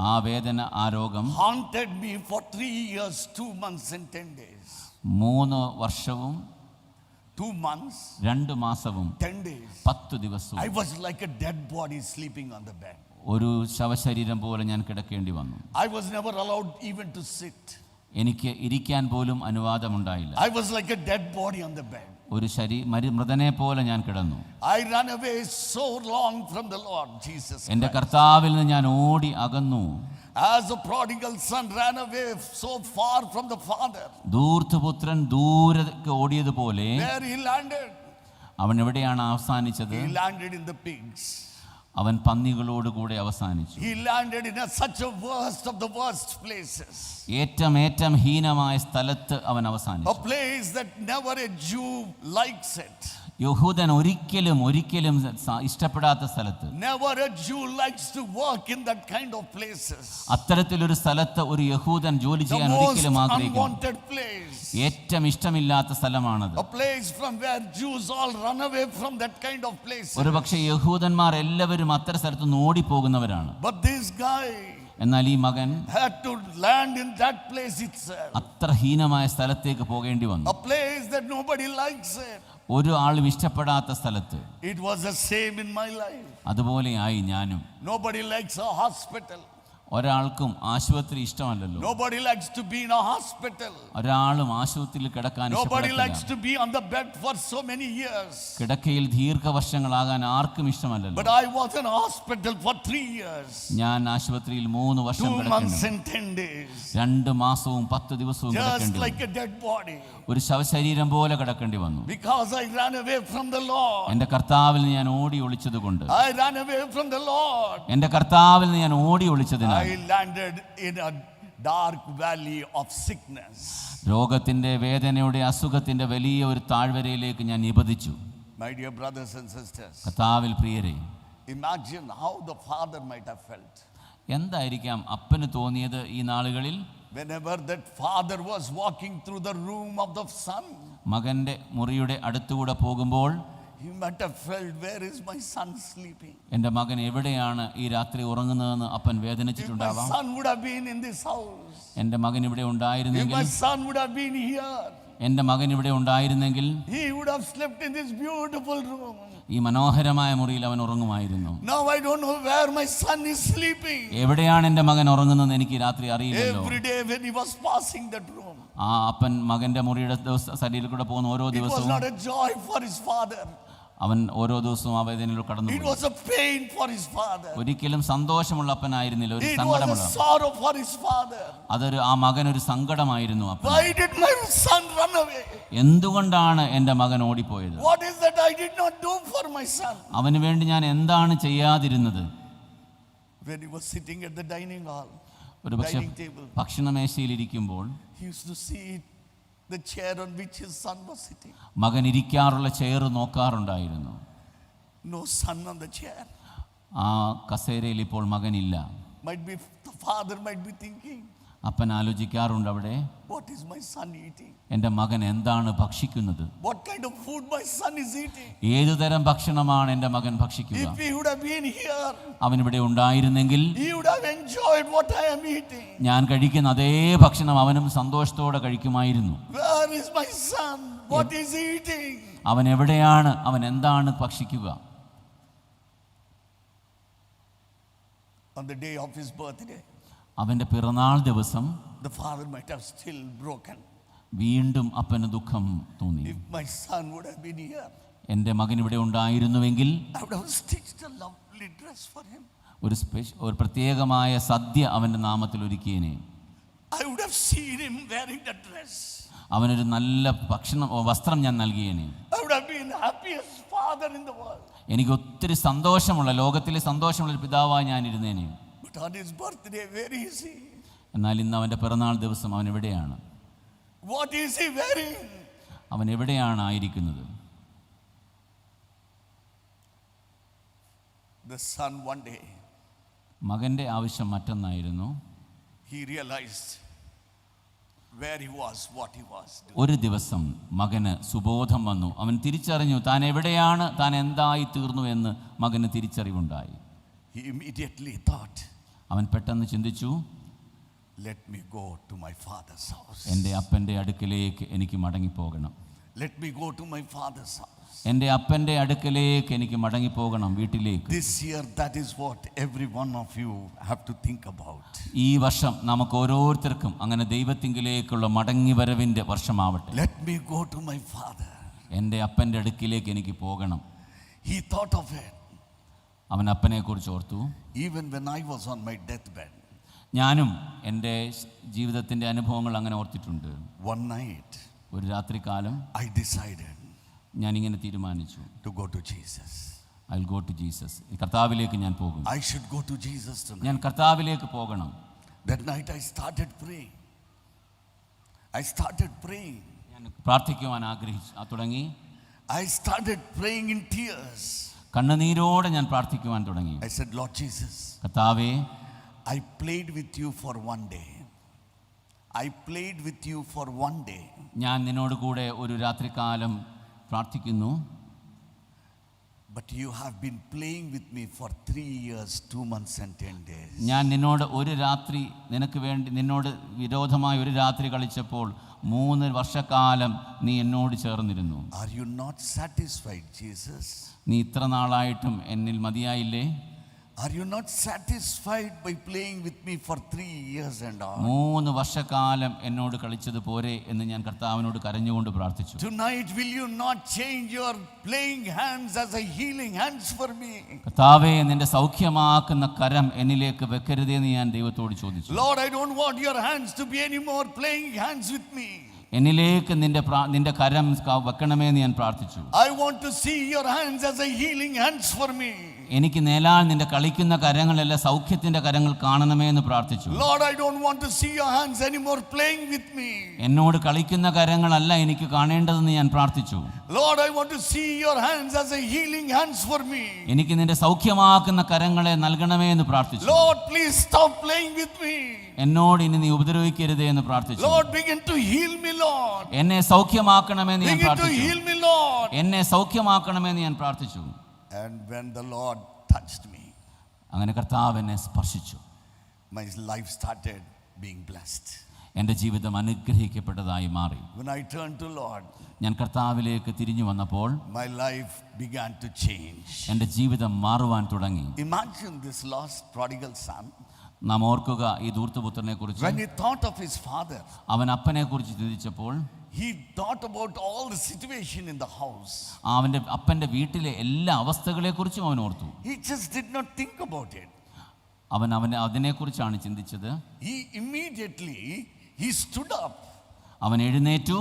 ആ വേദന, ആ രോഗം haunted me for 3 years, 2 months and 10 days. 3 വർഷവും 2 months, 2 മാസവും 10 days. 10 ദിവസവും I was like a dead body sleeping on the bed. ഒരു ശവശരീരം പോലെ ഞാൻ കിടക്കേണ്ടി വന്നു. I was never allowed even to sit. എനിക്ക് ഇരിക്കാൻ പോലും അനുവാദമുണ്ടായില്ല. I was like a dead body on the bed. ഒരു മൃതനെ പോലെ ഞാൻ കിടന്നു. I ran away so long from the Lord Jesus എൻ്റെ Christ. കർത്താവിൽ നിന്ന് ഞാൻ ഓടി അകന്നു. As a prodigal son ran away so far from the father, ധൂർത്തപുത്രൻ ദൂരേക്ക് ഓടിയതുപോലെ where he landed, അവൻ എവിടെയാണ് അവസാനിച്ചത്? he landed in the pigs. അവൻ പന്നികളോട് കൂടെ അവസാനിച്ചു. He landed in such a worst of the worst places. ഏറ്റവും ഹീനമായ സ്ഥലത്ത് അവൻ A അവസാനിച്ചു. place that never a Jew likes it. യഹൂദൻ ഒരിക്കലും ഇഷ്ടപ്പെടാത്ത സ്ഥലത്ത്. Never a Jew likes to work in that kind of places. അത്തരത്തിലൊരു സ്ഥലത്ത് ഒരു യഹൂദൻ ജോലി The ചെയ്യാൻ most ഒരിക്കലും ആഗ്രഹിക്കുന്നു. unwanted place. ഏറ്റവും ഇഷ്ടമില്ലാത്ത സ്ഥലമാണത്. A place from where Jews all run away from that kind of place. ഒരു പക്ഷേ യഹൂദന്മാർ എല്ലാവരും അത്തരം സ്ഥലത്ത് നിന്ന് ഓടിപ്പോകുന്നവരാണ്. But this guy എന്നാൽ ഈ മകൻ had to land in that place itself. അത്ര ഹീനമായ സ്ഥലത്തേക്ക് പോകേണ്ടി വന്നു. A place that nobody likes it. ഒരു ആളും ഇഷ്ടപ്പെടാത്ത സ്ഥലത്ത്. It was the same in my life. അതുപോലെയായി ഞാനും. Nobody likes a hospital. ഒരാൾക്കും ആശുപത്രി ഇഷ്ടമല്ലല്ലോ. Nobody likes to be in a hospital. ഒരാളും ആശുപത്രിയിൽ കിടക്കാൻ Nobody likes ഇഷ്ടപ്പെടില്ല. to be on the bed for so many years. കിടക്കയിൽ ദീർഘവർഷങ്ങളാകാൻ ആർക്കും ഇഷ്ടമല്ലല്ലോ. But I was in a hospital for 3 years. ഞാൻ ആശുപത്രിയിൽ 3 വർഷം 2 months കിടക്കേണ്ടി and 10 days. 2 മാസവും 10 ദിവസവും Just കിടക്കേണ്ടി like വന്നു. a dead body. ഒരു ശവശരീരം പോലെ കിടക്കേണ്ടി വന്നു. Because I ran away from the Lord. എൻ്റെ കർത്താവിൽ നിന്ന് ഞാൻ ഓടി ഒളിച്ചതുകൊണ്ട്. I ran away from the Lord. എൻ്റെ കർത്താവിൽ നിന്ന് ഞാൻ ഓടി ഒളിച്ചതിനാൽ I landed in a dark valley of sickness. രോഗത്തിൻ്റെ, വേദനയുടെ, അസുഖത്തിൻ്റെ വലിയ ഒരു താഴ്വരയിലേക്ക് ഞാൻ നിപതിച്ചു. My dear brothers and sisters, കർത്താവിൽ പ്രിയരെ, imagine how the father might have felt. എന്തായിരിക്കാം അപ്പന് തോന്നിയത് ഈ നാളുകളിൽ? Whenever that father was walking through the room of the son, മകൻ്റെ മുറിയുടെ അടുത്തുകൂടെ പോകുമ്പോൾ he might have felt, where is my son sleeping? എൻ്റെ മകൻ എവിടെയാണ് ഈ രാത്രി ഉറങ്ങുന്നതെന്ന് അപ്പൻ If my വേദനിച്ചിട്ടുണ്ടാവാം. son would have been in this house, എൻ്റെ മകൻ ഇവിടെ if ഉണ്ടായിരുന്നെങ്കിൽ, my son would have been here, എൻ്റെ മകൻ ഇവിടെ ഉണ്ടായിരുന്നെങ്കിൽ he would have slept in this beautiful room. ഈ മനോഹരമായ മുറിയിൽ അവൻ ഉറങ്ങുമായിരുന്നു. Now I don't know where my son is sleeping. എവിടെയാണ് എൻ്റെ മകൻ ഉറങ്ങുന്നതെന്ന് എനിക്ക് രാത്രി അറിയില്ലല്ലോ. Every day when he was passing that room, ആ അപ്പൻ മകൻ്റെ മുറിയുടെ ശരീരത്തിൽ കൂടെ പോകുന്ന ഓരോ it was ദിവസവും not a joy for his father. അവൻ ഓരോ ദിവസവും ആ വേദനയിലൂടെ It കടന്നു. was a pain for his father. ഒരിക്കലും സന്തോഷമുള്ള അപ്പനായിരുന്നില്ല, ഒരു It was a സങ്കടമുള്ള. sorrow for his father. ആ മകനൊരു സങ്കടമായിരുന്നു അപ്പൻ. Why did my son run away? എന്തുകൊണ്ടാണ് എൻ്റെ മകൻ ഓടിപ്പോയത്? What is that I did not do for my son? അവന് വേണ്ടി ഞാൻ എന്താണ് ചെയ്യാതിരുന്നത്? When he was sitting at the dining hall, ഒരു പക്ഷേ dining table, ഭക്ഷണമേശയിലിരിക്കുമ്പോൾ he used to see the chair on which his son was sitting. മകൻ ഇരിക്കാറുള്ള chair നോക്കാറുണ്ടായിരുന്നു. No son on the chair. ആ കസേരയിൽ ഇപ്പോൾ മകനില്ല. Might be the father might be thinking, അപ്പൻ ആലോചിക്കാറുണ്ട്, അവിടെ what is my son eating? എൻ്റെ മകൻ എന്താണ് ഭക്ഷിക്കുന്നത്? What kind of food my son is eating? ഏതുതരം ഭക്ഷണമാണ് എൻ്റെ മകൻ ഭക്ഷിക്കുക? If he would have been here, അവൻ ഇവിടെ ഉണ്ടായിരുന്നെങ്കിൽ he would have enjoyed what I am eating. ഞാൻ കഴിക്കുന്ന അതേ ഭക്ഷണം അവനും സന്തോഷത്തോടെ കഴിക്കുമായിരുന്നു. Where is my son? What is he eating? അവൻ എവിടെയാണ്? അവൻ എന്താണ് ഭക്ഷിക്കുക? On the day of his birthday, അവൻ്റെ പിറന്നാൾ ദിവസം the father might have still broken. വീണ്ടും അപ്പന് ദുഃഖം തോന്നി. If my son would have been here, എൻ്റെ മകൻ ഇവിടെ ഉണ്ടായിരുന്നുവെങ്കിൽ I would have stitched a lovely dress for him. ഒരു പ്രത്യേകമായ സദ്യ അവൻ്റെ നാമത്തിൽ ഒരുക്കിയേനെ. I would have seen him wearing the dress. അവനൊരു നല്ല വസ്ത്രം ഞാൻ നൽകിയേനെ. I would have been the happiest father in the world. എനിക്ക് ഒത്തിരി സന്തോഷമുള്ള, ലോകത്തിലെ സന്തോഷമുള്ള ഒരു പിതാവായി ഞാൻ ഇരുന്നേനെ. But on his birthday, where is he? എന്നാൽ ഇന്ന് അവൻ്റെ പിറന്നാൾ ദിവസം അവൻ എവിടെയാണ്? What is he wearing? അവൻ എവിടെയാണ് ആയിരിക്കുന്നത്? The son one day, മകൻ്റെ ആവശ്യം മറ്റൊന്നായിരുന്നു. he realized where he was, what he was doing. ഒരു ദിവസം മകന് സുബോധം വന്നു. അവൻ തിരിച്ചറിഞ്ഞു താൻ എവിടെയാണ്, താൻ എന്തായി തീർന്നു എന്ന് മകന് തിരിച്ചറിവുണ്ടായി. He immediately thought, അവൻ പെട്ടെന്ന് ചിന്തിച്ചു, let me go to my father's house. എൻ്റെ അപ്പൻ്റെ അടുക്കലേക്ക് എനിക്ക് മടങ്ങിപ്പോകണം. Let me go to my father's house. എൻ്റെ അപ്പൻ്റെ അടുക്കലേക്ക് എനിക്ക് മടങ്ങിപ്പോകണം, വീട്ടിലേക്ക്. This year, that is what every one of you have to think about. ഈ വർഷം നമുക്ക് ഓരോരുത്തർക്കും അങ്ങനെ ദൈവത്തിങ്കിലേക്കുള്ള മടങ്ങിവരവിൻ്റെ വർഷമാവട്ടെ. Let me go to my father. എൻ്റെ അപ്പൻ്റെ അടുക്കിലേക്ക് എനിക്ക് പോകണം. He thought of it. അവൻ അപ്പനെക്കുറിച്ച് ഓർത്തു. Even when I was on my deathbed, ഞാനും എൻ്റെ ജീവിതത്തിൻ്റെ അനുഭവങ്ങൾ അങ്ങനെ ഓർത്തിട്ടുണ്ട്. one night, ഒരു രാത്രികാലം I decided ഞാനിങ്ങനെ തീരുമാനിച്ചു, to go to Jesus. I will go to Jesus. കർത്താവിലേക്ക് ഞാൻ പോകും. I should go to Jesus tonight. ഞാൻ കർത്താവിലേക്ക് പോകണം. That night I started praying. ഞാൻ പ്രാർത്ഥിക്കുവാൻ തുടങ്ങി. I started praying in tears. കണ്ണുനീരോടെ ഞാൻ പ്രാർത്ഥിക്കുവാൻ തുടങ്ങി. I said, Lord Jesus, കർത്താവേ, I played with you for one day. ഞാൻ നിന്നോട് കൂടെ ഒരു രാത്രികാലം പ്രാർത്ഥിക്കുന്നു. But you have been playing with me for 3 years, 2 months and 10 days. ഞാൻ നിന്നോട് ഒരു രാത്രി, നിന്നോട് വിരോധമായ ഒരു രാത്രി കളിച്ചപ്പോൾ 3 വർഷക്കാലം നീ എന്നോട് ചേർന്നിരുന്നു. Are you not satisfied, Jesus? നീ ഇത്ര നാളായിട്ടും എന്നിൽ മതിയായില്ലേ? Are you not satisfied by playing with me for 3 years and all? 3 വർഷക്കാലം എന്നോട് കളിച്ചത് പോരെ എന്ന് ഞാൻ കർത്താവിനോട് കരഞ്ഞുകൊണ്ട് പ്രാർത്ഥിച്ചു. Tonight, will you not change your playing hands as a healing hands for me? കർത്താവേ, നിന്റെ സൗഖ്യമാക്കുന്ന കരം എന്നിലേക്ക് വെക്കരുതേ എന്ന് ഞാൻ ദൈവത്തോട് ചോദിച്ചു. Lord, I don't want your hands to be any more playing hands with me. എന്നിലേക്ക് നിന്റെ കരം വെക്കണമേ എന്ന് ഞാൻ പ്രാർത്ഥിച്ചു. I want to see your hands as a healing hands for me. എനിക്ക് നേലാൽ നിന്റെ കളിക്കുന്ന കരങ്ങളല്ല സൗഖ്യത്തിന്റെ കരങ്ങൾ കാണണമേ എന്ന് പ്രാർത്ഥിച്ചു. Lord, I don't want to see your hands anymore playing with me. എന്നോട് കളിക്കുന്ന കരങ്ങളല്ല എനിക്ക് കാണേണ്ടതെന്ന് ഞാൻ പ്രാർത്ഥിച്ചു. Lord, I want to see your hands as a healing hands for me. എനിക്ക് നിന്റെ സൗഖ്യമാക്കുന്ന കരങ്ങളെ നൽകണമേ എന്ന് പ്രാർത്ഥിച്ചു. Lord, please stop playing with me. എന്നോട് ഇനി നീ ഉപദ്രവിക്കരുതേ എന്ന് പ്രാർത്ഥിച്ചു. Lord, begin to heal me, Lord. എന്നെ സൗഖ്യമാക്കണമേ എന്ന് ഞാൻ Begin to പ്രാർത്ഥിച്ചു. heal me, Lord. എന്നെ സൗഖ്യമാക്കണമേ എന്ന് ഞാൻ പ്രാർത്ഥിച്ചു. And when the Lord touched me, അങ്ങനെ കർത്താവ് എന്നെ സ്പർശിച്ചു. my life started being blessed. എൻ്റെ ജീവിതം അനുഗ്രഹിക്കപ്പെട്ടതായി മാറി. When I turned to Lord, ഞാൻ കർത്താവിലേക്ക് തിരിഞ്ഞു വന്നപ്പോൾ my life began to change. എൻ്റെ ജീവിതം മാറുവാൻ തുടങ്ങി. Imagine this lost prodigal son. നാം ഓർക്കുക ഈ ധൂർത്തപുത്രനെ കുറിച്ച്. When he thought of his father, അവൻ അപ്പനെ കുറിച്ച് ചിന്തിച്ചപ്പോൾ he thought about all the situation in the house. അവൻ്റെ അപ്പൻ്റെ വീട്ടിലെ എല്ലാ അവസ്ഥകളെക്കുറിച്ചും അവൻ ഓർത്തു. He just did not think about it. അവൻ അതിനെക്കുറിച്ചാണ് ചിന്തിച്ചത്. He immediately stood up. അവൻ എഴുന്നേറ്റു.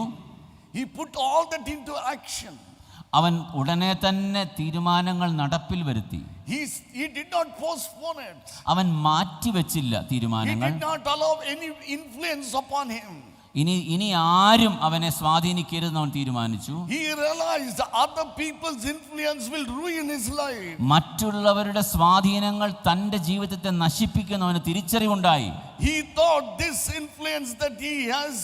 He put all that into action. അവൻ ഉടനെ തന്നെ തീരുമാനങ്ങൾ നടപ്പിൽ വരുത്തി. He did not postpone it. അവൻ മാറ്റിവെച്ചില്ല He തീരുമാനങ്ങൾ. did not allow any influence upon him. ഇനി ആരും അവനെ സ്വാധീനിക്കരുതെന്ന് അവൻ തീരുമാനിച്ചു. He realized other people's influence will ruin his life. മറ്റുള്ളവരുടെ സ്വാധീനങ്ങൾ തൻ്റെ ജീവിതത്തെ നശിപ്പിക്കുന്ന അവന് തിരിച്ചറിവുണ്ടായി. He thought this influence that he has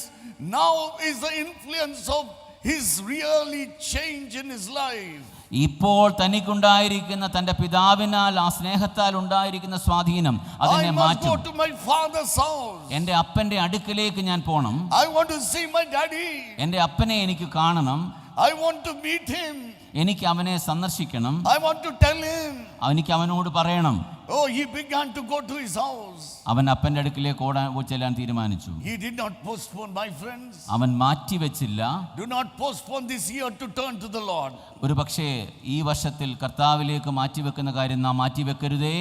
now is the influence of his really change in his life. ഇപ്പോൾ തനിക്കുണ്ടായിരിക്കുന്ന തൻ്റെ പിതാവിനാൽ ആ സ്നേഹത്താൽ ഉണ്ടായിരിക്കുന്ന സ്വാധീനം അതിനെ മാറ്റും. I must go to my father's house. എൻ്റെ അപ്പൻ്റെ അടുക്കലേക്ക് ഞാൻ പോണം. I want to see my daddy. എൻ്റെ അപ്പനെ എനിക്ക് കാണണം. I want to meet him. എനിക്ക് അവനെ സന്ദർശിക്കണം. I want to tell him. എനിക്ക് അവനോട് പറയണം. Oh, he began to go to his house. അവൻ അപ്പൻ്റെ അടുക്കിലേക്ക് ചെല്ലാൻ തീരുമാനിച്ചു. He did not postpone, my friends. അവൻ മാറ്റിവെച്ചില്ല. Do not postpone this year to turn to the Lord. ഒരു പക്ഷേ ഈ വർഷത്തിൽ കർത്താവിലേക്ക് മാറ്റിവെക്കുന്ന കാര്യം നാം മാറ്റിവെക്കരുതേ.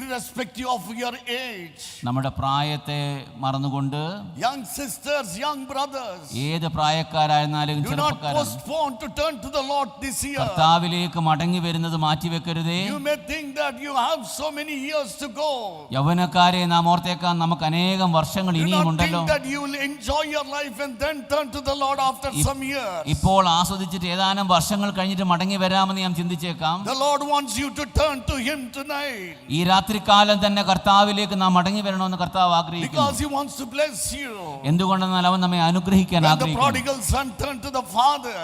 Irrespective of your age, നമ്മുടെ പ്രായത്തെ മറന്നുകൊണ്ട്, young sisters, young brothers, ഏത് പ്രായക്കാരായിരുന്നാലും do not postpone to turn to the Lord this year. കർത്താവിലേക്ക് മടങ്ങി വരുന്നത് മാറ്റിവെക്കരുതേ. You may think that you have so many years to go. യൗവനക്കാരെ നാം ഓർത്തേക്കാൻ നമുക്ക് അനേകം വർഷങ്ങൾ ഇനിയുമുണ്ടല്ലോ. Do not think that you will enjoy your life and then turn to the Lord after some years. ഇപ്പോൾ ആസ്വദിച്ചിട്ട് ഏതാനും വർഷങ്ങൾ കഴിഞ്ഞിട്ട് മടങ്ങി വരാമെന്ന് ഞാൻ ചിന്തിച്ചേക്കാം. The Lord wants you to turn to him tonight. ഈ രാത്രികാലം തന്നെ കർത്താവിലേക്ക് നാം മടങ്ങി വരണമെന്ന് കർത്താവ് ആഗ്രഹിക്കുന്നു. Because he wants to bless you. എന്തുകൊണ്ടെന്നാൽ അവൻ നമ്മെ അനുഗ്രഹിക്കാൻ ആഗ്രഹിക്കുന്നു. The prodigal son turned to the father.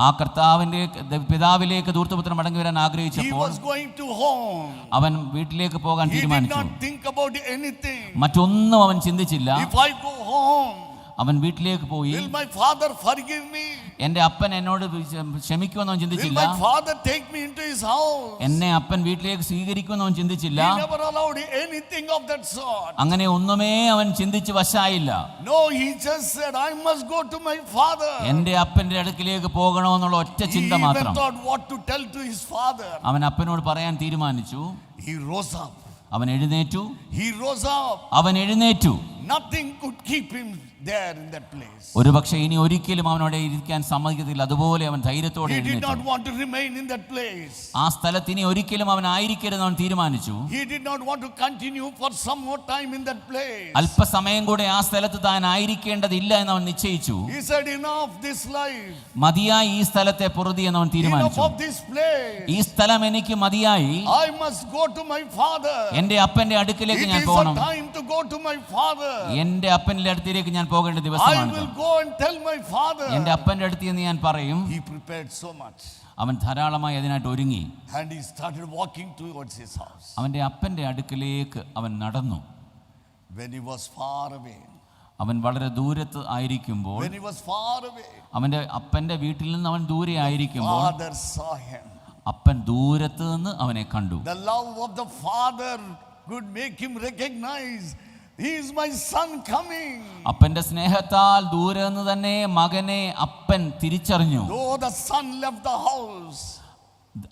ആ കർത്താവിന്റെ പിതാവിലേക്ക് ധൂർത്തപുത്രൻ മടങ്ങി വരാൻ ആഗ്രഹിച്ചപ്പോൾ He was going to home. അവൻ വീട്ടിലേക്ക് പോകാൻ തീരുമാനിച്ചു. He did not think about anything. മറ്റൊന്നും അവൻ ചിന്തിച്ചില്ല. If I go home, അവൻ വീട്ടിലേക്ക് പോയി. will my father forgive me? എന്റെ അപ്പൻ എന്നോട് ക്ഷമിക്കുമെന്ന് അവൻ ചിന്തിച്ചില്ല. Will my father take me into his house? എന്നെ അപ്പൻ വീട്ടിലേക്ക് സ്വീകരിക്കുമെന്ന് അവൻ ചിന്തിച്ചില്ല. He never allowed anything of that sort. അങ്ങനെ ഒന്നുമേ അവൻ ചിന്തിച്ച് വശായില്ല. No, he just said, I must go to my father. എന്റെ അപ്പന്റെ അടുക്കിലേക്ക് പോകണമെന്നുള്ള ഒറ്റ ചിന്ത മാത്രം. He even thought what to tell to his father. അവൻ അപ്പനോട് പറയാൻ തീരുമാനിച്ചു. He rose up. അവൻ എഴുന്നേറ്റു. He rose up. അവൻ എഴുന്നേറ്റു. Nothing could keep him there in that place. ഒരുപക്ഷെ ഇനി ഒരിക്കലും അവനോട് ഇരിക്കാൻ സമ്മതിക്കത്തില്ല. അതുപോലെ അവൻ ധൈര്യത്തോടെ He did എഴുന്നേറ്റു. not want to remain in that place. ആ സ്ഥലത്ത് ഇനി ഒരിക്കലും അവൻ ആയിരിക്കരുതെന്ന് അവൻ തീരുമാനിച്ചു. He did not want to continue for some more time in that place. അല്പസമയം കൂടെ ആ സ്ഥലത്ത് താൻ ആയിരിക്കേണ്ടതില്ല എന്ന് അവൻ നിശ്ചയിച്ചു. He said, enough this life. മതിയായി ഈ സ്ഥലത്തെ പൊറുതി എന്ന് അവൻ തീരുമാനിച്ചു. Enough of this place. ഈ സ്ഥലം എനിക്ക് മതിയായി. I must go to my father. എന്റെ അപ്പന്റെ അടുക്കിലേക്ക് It ഞാൻ is പോകണം. a time to go to my father. എന്റെ അപ്പന്റെ അടുത്തേക്ക് ഞാൻ പോകേണ്ട I ദിവസമാണ്. will go and tell my father. എന്റെ അപ്പന്റെ അടുത്ത് എന്ന് ഞാൻ പറയും. He prepared so much. അവൻ ധാരാളമായി അതിനായിട്ട് ഒരുങ്ങി. And he started walking towards his house. അവന്റെ അപ്പന്റെ അടുക്കിലേക്ക് അവൻ നടന്നു. When he was far away. അവൻ വളരെ ദൂരത്ത് ആയിരിക്കുമ്പോൾ, When he was far away. അവന്റെ അപ്പന്റെ വീട്ടിൽ നിന്ന് അവൻ ദൂരെ ആയിരിക്കുമ്പോൾ Father saw him. അപ്പൻ ദൂരത്ത് നിന്ന് അവനെ കണ്ടു. The love of the father could make him recognize, he is my son coming. അപ്പന്റെ സ്നേഹത്താൽ ദൂരെ നിന്ന് തന്നെ മകനെ അപ്പൻ തിരിച്ചറിഞ്ഞു. Though the son left the house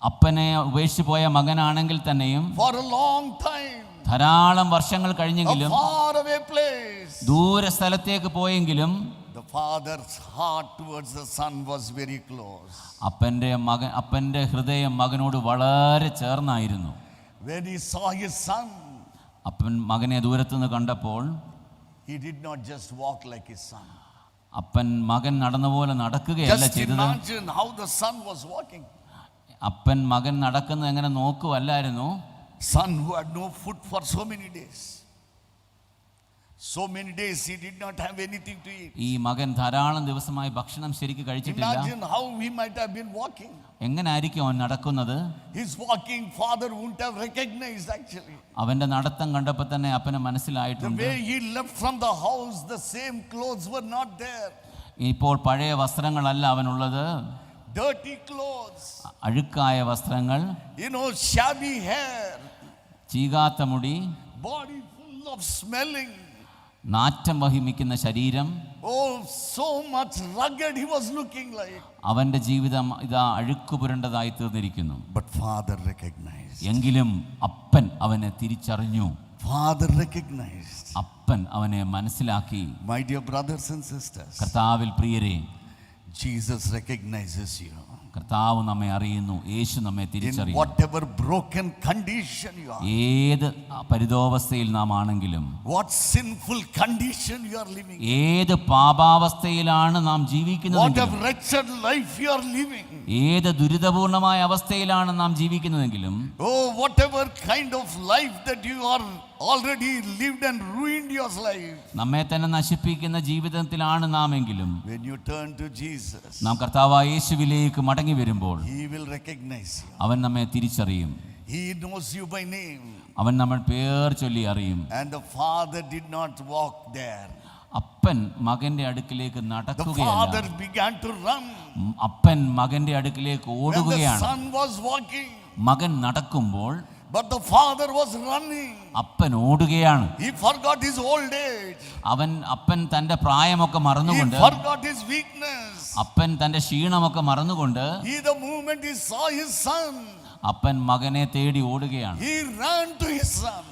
അപ്പനെ ഉപേക്ഷിച്ചു പോയ മകനാണെങ്കിൽ തന്നെയും for a long time, ധാരാളം വർഷങ്ങൾ a കഴിഞ്ഞെങ്കിലും, far away place, ദൂര സ്ഥലത്തേക്ക് പോയെങ്കിലും the father's heart towards the son was very close. അപ്പന്റെ ഹൃദയം മകനോട് വളരെ ചേർന്നായിരുന്നു. When he saw his son, അപ്പൻ മകനെ ദൂരത്തുനിന്ന് കണ്ടപ്പോൾ he did not just walk like his son. അപ്പൻ മകൻ നടന്ന പോലെ നടക്കുകയല്ല Just ചെയ്തത്. imagine how the son was walking. അപ്പൻ മകൻ നടക്കുന്നത് എങ്ങനെ നോക്കുവല്ലായിരുന്നു. Son who had no food for so many days. So many days he did not have anything to eat. ഈ മകൻ ധാരാളം ദിവസമായി ഭക്ഷണം ശരിക്ക് കഴിച്ചിട്ടില്ല. Imagine how he might have been walking. എങ്ങനായിരിക്കും അവൻ നടക്കുന്നത്? His walking father wouldn't have recognized actually. അവന്റെ നടത്തം കണ്ടപ്പോൾ തന്നെ അപ്പന് The മനസ്സിലായിട്ടുണ്ട്. way he left from the house, the same clothes were not there. ഇപ്പോൾ പഴയ വസ്ത്രങ്ങളല്ല അവനുള്ളത്. Dirty clothes. അഴുക്കായ വസ്ത്രങ്ങൾ, Shabby hair. ചീകാത്ത മുടി, Body full of smelling. നാറ്റം വഹിമിക്കുന്ന ശരീരം. Oh, so much rugged he was looking like. അവന്റെ ജീവിതം ഇതാ അഴുക്ക് പുരണ്ടതായി തീർന്നിരിക്കുന്നു. But father recognized. എങ്കിലും അപ്പൻ അവനെ തിരിച്ചറിഞ്ഞു. Father recognized. അപ്പൻ അവനെ മനസ്സിലാക്കി. My dear brothers and sisters, കർത്താവിൽ പ്രിയരെ, Jesus recognizes you. കർത്താവ് നമ്മെ അറിയുന്നു. യേശു നമ്മെ In തിരിച്ചറിയുന്നു. whatever broken condition you are, ഏത് പരിതോവസ്ഥയിൽ നാം ആണെങ്കിലും, what sinful condition you are living, ഏത് പാപാവസ്ഥയിലാണ് നാം ജീവിക്കുന്നതെങ്കിലും, what a wretched life you are living, ഏത് ദുരിതപൂർണമായ അവസ്ഥയിലാണ് നാം ജീവിക്കുന്നതെങ്കിലും, oh, whatever kind of life that you are already lived and ruined your life, നമ്മെ തന്നെ നശിപ്പിക്കുന്ന ജീവിതത്തിലാണ് നാമെങ്കിലും, when you turn to Jesus, നാം കർത്താവായ യേശുവിലേക്ക് മടങ്ങി വരുമ്പോൾ he will recognize you. അവൻ നമ്മെ തിരിച്ചറിയും. He knows you by name. അവൻ നമ്മൾ പേർ ചൊല്ലി അറിയും. And the father did not walk there. അപ്പൻ മകന്റെ അടുക്കിലേക്ക് The നടക്കുകയല്ല, father began to run. അപ്പൻ മകന്റെ അടുക്കിലേക്ക് When the ഓടുകയാണ്. son was walking, മകൻ നടക്കുമ്പോൾ but the father was running. അപ്പൻ ഓടുകയാണ്. He forgot his old age. അപ്പൻ തന്റെ പ്രായമൊക്കെ He മറന്നുകൊണ്ട്, forgot his weakness. അപ്പൻ തന്റെ ക്ഷീണമൊക്കെ മറന്നുകൊണ്ട് The moment he saw his son, അപ്പൻ മകനെ തേടി ഓടുകയാണ്. he ran to his son.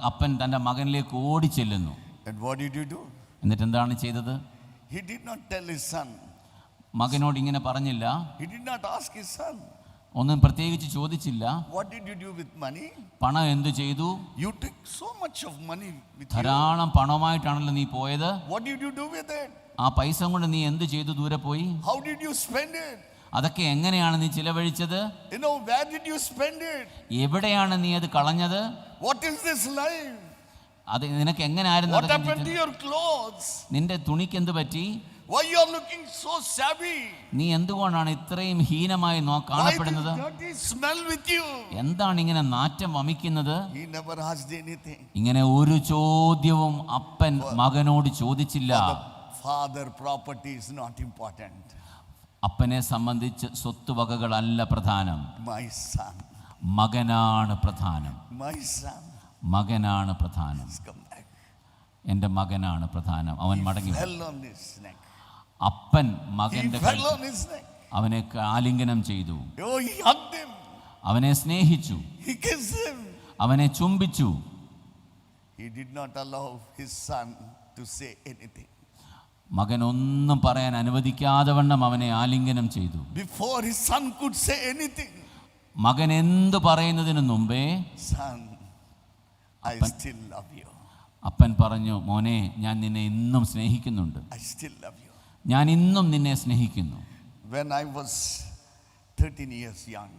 അപ്പൻ തന്റെ മകനിലേക്ക് ഓടി ചെല്ലുന്നു. And what did you do? എന്നിട്ട് എന്താണ് ചെയ്തത്? He did not tell his son. മകനോട് ഇങ്ങനെ പറഞ്ഞില്ല, He did not ask his son, ഒന്നും പ്രത്യേകിച്ച് ചോദിച്ചില്ല. what did you do with money? പണം എന്തു ചെയ്തു? You took so much of money with you. ധാരാളം പണമായിട്ടാണല്ലോ നീ പോയത്. What did you do with it? ആ പൈസ കൊണ്ട് നീ എന്ത് ചെയ്തു? ദൂരെ പോയി. How did you spend it? അതൊക്കെ എങ്ങനെയാണ് നീ ചിലവഴിച്ചത്? Where did you spend it? എവിടെയാണ് നീ അത് കളഞ്ഞത്? What is this life? അത് നിനക്ക് എങ്ങനെയായിരുന്നു? What happened to your clothes? നിന്റെ തുണിക്ക് എന്ത് പറ്റി? Why you are looking so shabby? നീ എന്തുകൊണ്ടാണ് ഇത്രയും ഹീനമായി കാണപ്പെടുന്നത്? Why does dirty smell with you? എന്താണ് ഇങ്ങനെ നാറ്റം വമിക്കുന്നത്? He never asked anything. ഇങ്ങനെ ഒരു ചോദ്യവും അപ്പൻ മകനോട് ചോദിച്ചില്ല. The father property is not important. അപ്പനെ സംബന്ധിച്ച് സ്വത്തുവകകളല്ല പ്രധാനം, My son, മകനാണ് പ്രധാനം. my son, മകനാണ് പ്രധാനം. come back. എൻ്റെ മകനാണ് പ്രധാനം. അവൻ മടങ്ങി. He fell on his neck. അപ്പൻ He മകന്റെ fell on his neck. അവനെ ആലിംഗനം ചെയ്തു. Oh, he hugged him. അവനെ സ്നേഹിച്ചു. He kissed him. അവനെ ചുംബിച്ചു. He did not allow his son to say anything. മകൻ ഒന്നും പറയാൻ അനുവദിക്കാതെ വണ്ണം അവനെ ആലിംഗനം ചെയ്തു. Before his son could say anything, മകൻ എന്തു പറയുന്നതിന് മുമ്പേ, son, I still love you. അപ്പൻ പറഞ്ഞു, മോനെ, ഞാൻ നിന്നെ ഇന്നും സ്നേഹിക്കുന്നുണ്ട്. I still love you. ഞാൻ ഇന്നും നിന്നെ സ്നേഹിക്കുന്നു. When I was 13 years young,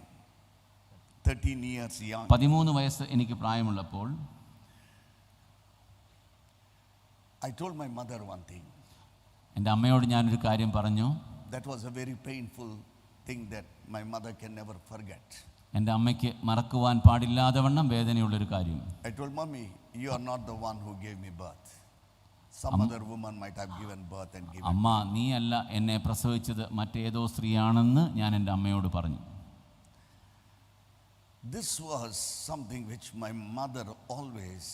13 വയസ്സ് എനിക്ക് പ്രായമുള്ളപ്പോൾ I told my mother one thing. എൻ്റെ അമ്മയോട് ഞാനൊരു കാര്യം പറഞ്ഞു. That was a very painful thing that my mother can never forget. എൻ്റെ അമ്മയ്ക്ക് മറക്കുവാൻ പാടില്ലാതെ വണ്ണം വേദനയുള്ളൊരു കാര്യം. I told mommy, you are not the one who gave me birth. Some other woman might have given birth and given. അമ്മ, നീയല്ല എന്നെ പ്രസവിച്ചത്, മറ്റേതോ സ്ത്രീയാണെന്ന് ഞാൻ എൻ്റെ അമ്മയോട് പറഞ്ഞു. This was something which my mother always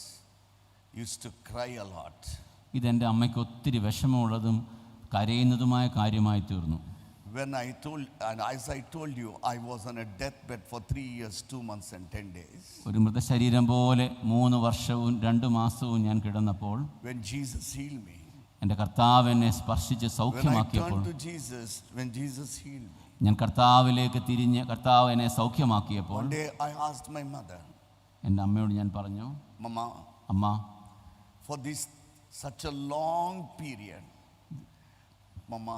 used to cry a lot. ഇതെൻ്റെ അമ്മയ്ക്ക് ഒത്തിരി വിഷമമുള്ളതും കരയുന്നതുമായ കാര്യമായി തീർന്നു. When I told, and as I told you, I was on a deathbed for 3 years, 2 months and 10 days. ഒരു മൃതശരീരം പോലെ 3 വർഷവും 2 മാസവും ഞാൻ കിടന്നപ്പോൾ, When Jesus healed me, എൻ്റെ കർത്താവ് എന്നെ സ്പർശിച്ച് when I സൗഖ്യമാക്കിയപ്പോൾ, turned to Jesus, when Jesus healed me, ഞാൻ കർത്താവിലേക്ക് തിരിഞ്ഞ് കർത്താവ് എന്നെ സൗഖ്യമാക്കിയപ്പോൾ, one day I asked my mother, എൻ്റെ അമ്മയോട് ഞാൻ പറഞ്ഞു, Mama, അമ്മ, for this such a long period, Mama,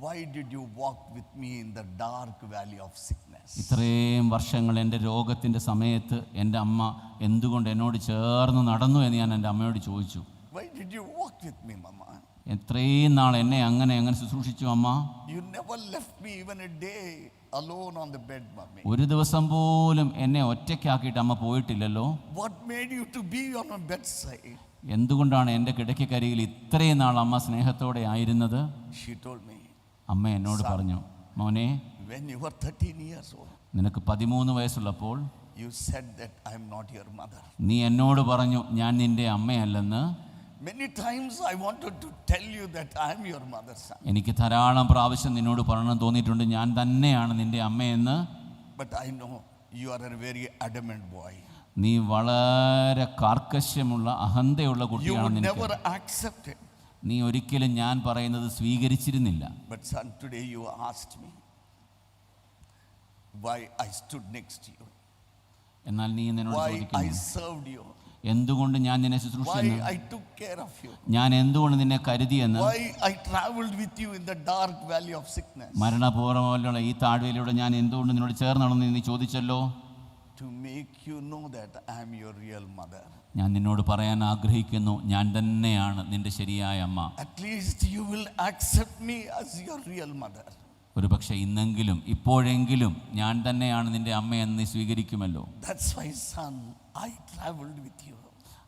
why did you walk with me in the dark valley of sickness? ഇത്രയും വർഷങ്ങൾ എൻ്റെ രോഗത്തിൻ്റെ സമയത്ത് എൻ്റെ അമ്മ എന്തുകൊണ്ട് എന്നോട് ചേർന്ന് നടന്നു എന്ന് ഞാൻ എൻ്റെ അമ്മയോട് ചോദിച്ചു. Why did you walk with me, Mama? എത്രയും നാൾ എന്നെ അങ്ങനെ ശുശ്രൂഷിച്ചു അമ്മ. You never left me even a day alone on the bed, Mommy. ഒരു ദിവസം പോലും എന്നെ ഒറ്റയ്ക്കാക്കിയിട്ട് അമ്മ പോയിട്ടില്ലല്ലോ. What made you to be on my bedside? എന്തുകൊണ്ടാണ് എൻ്റെ കിടക്കക്കരികിൽ ഇത്രയും നാൾ അമ്മ സ്നേഹത്തോടെ ആയിരുന്നത്? She told me, അമ്മ എന്നോട് പറഞ്ഞു, മോനെ, when you were 13 years old, നിനക്ക് 13 വയസ്സുള്ളപ്പോൾ you said that I am not your mother. നീ എന്നോട് പറഞ്ഞു ഞാൻ നിൻ്റെ അമ്മയല്ലെന്ന്. Many times I wanted to tell you that I am your mother's son. എനിക്ക് ധാരാളം പ്രാവശ്യം നിന്നോട് പറയണം തോന്നിയിട്ടുണ്ട്, ഞാൻ തന്നെയാണ് നിൻ്റെ അമ്മയെന്ന്. But I know you are a very adamant boy. നീ വളരെ കാർക്കശ്യമുള്ള അഹന്തയുള്ള You കുട്ടിയാണ്. would നിനക്ക് never accept it. നീ ഒരിക്കലും ഞാൻ പറയുന്നത് സ്വീകരിച്ചിരുന്നില്ല. But son, today you asked me why I stood next to you, എന്നാൽ നീ എന്നോട് why I ചോദിക്കുന്നു, served you, എന്തുകൊണ്ട് ഞാൻ നിന്നെ why ശുശ്രൂഷിച്ചെന്ന്, I took care of you, ഞാൻ എന്തുകൊണ്ട് നിന്നെ കരുതിയെന്ന്, why I traveled with you in the dark valley of sickness. മരണപൂർവ്വമുള്ള ഈ താഴ്വരയിലൂടെ ഞാൻ എന്തുകൊണ്ട് നിന്നോട് ചേർന്ന് നടന്നു നീ ചോദിച്ചല്ലോ. To make you know that I am your real mother. ഞാൻ നിന്നോട് പറയാൻ ആഗ്രഹിക്കുന്നു, ഞാൻ തന്നെയാണ് നിന്റെ ശരിയായ അമ്മ. At least you will accept me as your real mother. ഒരു പക്ഷേ ഇന്നെങ്കിലും ഇപ്പോഴെങ്കിലും ഞാൻ തന്നെയാണ് നിന്റെ അമ്മയെന്ന് നീ സ്വീകരിക്കുമല്ലോ. That's why, son, I traveled with you.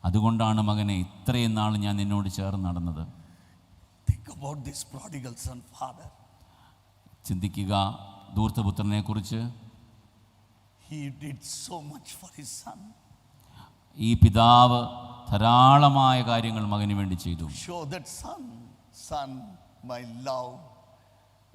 അതുകൊണ്ടാണ് മകനെ ഇത്രയും നാൾ ഞാൻ നിന്നോട് ചേർന്ന് നടന്നത്. Think about this prodigal son, father. ചിന്തിക്കുക ധൂർത്തപുത്രനെ കുറിച്ച്. He did so much for his son. ഈ പിതാവ് ധാരാളമായ കാര്യങ്ങൾ മകന് വേണ്ടി ചെയ്തു. Show that son, my love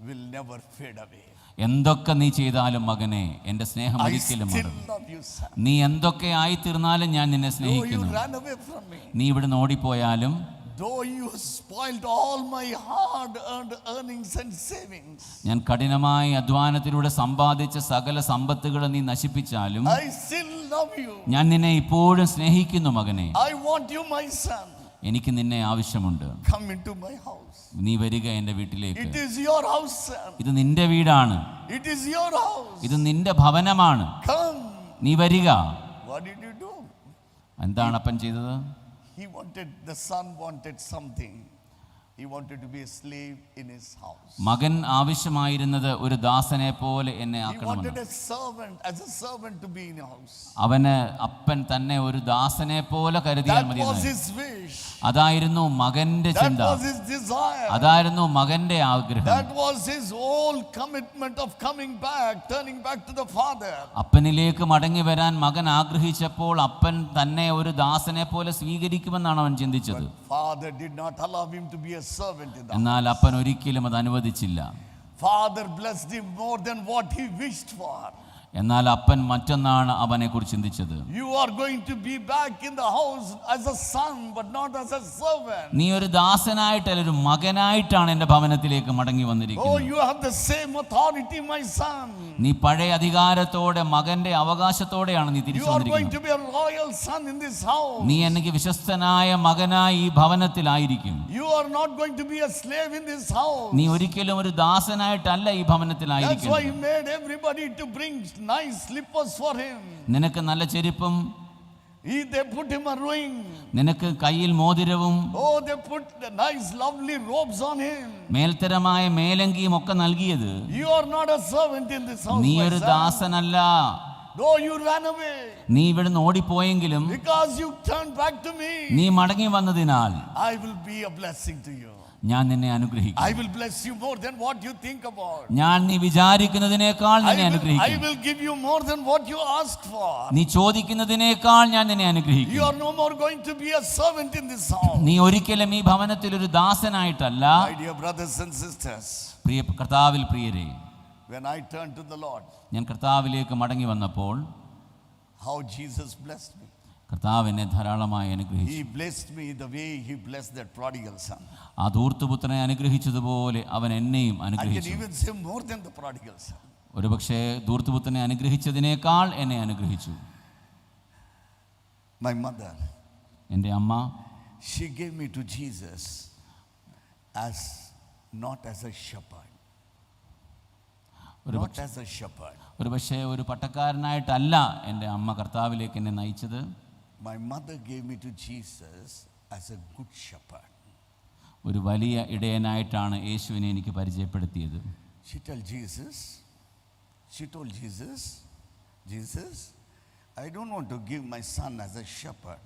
will never fade away. എന്തൊക്കെ നീ ചെയ്താലും മകനെ എൻ്റെ സ്നേഹം I ഒരിക്കലും still മാറില്ല. love you, son. നീ എന്തൊക്കെ ആയിത്തീർന്നാലും ഞാൻ നിന്നെ Though you സ്നേഹിക്കുന്നു. ran away from me, നീ ഇവിടുന്ന് ഓടിപ്പോയാലും, though you spoiled all my hard-earned earnings and savings, ഞാൻ കഠിനമായ അധ്വാനത്തിലൂടെ സമ്പാദിച്ച സകല സമ്പത്തുകൾ നീ നശിപ്പിച്ചാലും, I still love you. ഞാൻ നിന്നെ ഇപ്പോഴും സ്നേഹിക്കുന്നു മകനെ. I want you, my son. എനിക്ക് നിന്നെ ആവശ്യമുണ്ട്. Come into my house. നീ വരിക എൻ്റെ വീട്ടിലേക്ക്. It is your house, son. ഇത് നിന്റെ വീടാണ്. It is your house. ഇത് നിന്റെ ഭവനമാണ്. Come. നീ വരിക. What did you do? എന്താണ് അപ്പൻ ചെയ്തത്? The son wanted something. He wanted to be a slave in his house. മകൻ ആവശ്യമായിരുന്നത് ഒരു ദാസനെ പോലെ എന്നെ He wanted ആക്കണമെന്ന്. as a servant to be in a house. അവന് അപ്പൻ തന്നെ ഒരു ദാസനെ പോലെ കരുതിയാൽ That was മതി. his wish. അതായിരുന്നു മകന്റെ That ചിന്ത. was his desire. അതായിരുന്നു മകന്റെ ആഗ്രഹം. That was his whole commitment of coming back, turning back to the father. അപ്പനിലേക്ക് മടങ്ങി വരാൻ മകൻ ആഗ്രഹിച്ചപ്പോൾ അപ്പൻ തന്നെ ഒരു ദാസനെ പോലെ സ്വീകരിക്കുമെന്നാണ് അവൻ ചിന്തിച്ചത്. Father did not allow him to be a servant in the house. എന്നാൽ അപ്പൻ ഒരിക്കലും അത് അനുവദിച്ചില്ല. Father blessed him more than what he wished for. എന്നാൽ അപ്പൻ മറ്റൊന്നാണ് അവനെ കുറിച്ച് ചിന്തിച്ചത്. You are going to be back in the house as a son, but not as a servant. നീ ഒരു ദാസനായിട്ടല്ല, ഒരു മകനായിട്ടാണ് എൻ്റെ ഭവനത്തിലേക്ക് മടങ്ങി Oh, വന്നിരിക്കുന്നത്. you have the same authority, my son. നീ പഴയ അധികാരത്തോടെ മകന്റെ അവകാശത്തോടെയാണ് നീ You തിരിച്ചു are going to വന്നിരിക്കുന്നത്. be a royal son in this house. നീ എനിക്ക് വിശ്വസ്തനായ മകനായി ഈ ഭവനത്തിലായിരിക്കും. You are not going to be a slave in this house. നീ ഒരിക്കലും ഒരു ദാസനായിട്ടല്ല ഈ That's why he ഭവനത്തിലായിരിക്കും. made everybody to bring nice slippers for him. നിനക്ക് നല്ല ചെരുപ്പും, They put him a ring. നിനക്ക് കയ്യിൽ മോതിരവും, Oh, they put the nice lovely robes on him. മേൽത്തരമായ മേലങ്കിയും ഒക്കെ നൽകിയത്. You are not a servant in this house, നീ my ഒരു son. ദാസനല്ല. Though you ran away, നീ ഇവിടുന്ന് ഓടിപ്പോയെങ്കിലും because you turned back to me, നീ മടങ്ങി വന്നതിനാൽ I will be a blessing to you. ഞാൻ നിന്നെ അനുഗ്രഹിക്കും. I will bless you more than what you think about. ഞാൻ നീ വിചാരിക്കുന്നതിനേക്കാൾ നിന്നെ I അനുഗ്രഹിക്കും. will give you more than what you asked for. നീ ചോദിക്കുന്നതിനേക്കാൾ ഞാൻ നിന്നെ You അനുഗ്രഹിക്കും. are no more going to be a servant in this house. നീ ഒരിക്കലും ഈ ഭവനത്തിൽ ഒരു ദാസനായിട്ടല്ല. My dear brothers and sisters, പ്രിയ കർത്താവിൽ പ്രിയരെ, when I turned to the Lord, ഞാൻ കർത്താവിലേക്ക് മടങ്ങി വന്നപ്പോൾ how Jesus blessed me. കർത്താവ് എന്നെ ധാരാളമായി അനുഗ്രഹിച്ചു. He blessed me the way he blessed that prodigal son. ആ ധൂർത്തുപുത്രനെ അനുഗ്രഹിച്ചതുപോലെ അവൻ എന്നെയും I can അനുഗ്രഹിച്ചു. even say more than the prodigal son. ഒരുപക്ഷെ ധൂർത്തുപുത്രനെ അനുഗ്രഹിച്ചതിനേക്കാൾ എന്നെ അനുഗ്രഹിച്ചു. My mother, എൻ്റെ അമ്മ she gave me to Jesus as not as a shepherd. Not as a shepherd. ഒരുപക്ഷെ ഒരു പട്ടക്കാരനായിട്ടല്ല എൻ്റെ അമ്മ കർത്താവിലേക്ക് എന്നെ നയിച്ചത്. My mother gave me to Jesus as a good shepherd. ഒരു വലിയ ഇടയനായിട്ടാണ് യേശുവിനെ എനിക്ക് പരിചയപ്പെടുത്തിയത്. She told Jesus, Jesus, I don't want to give my son as a shepherd,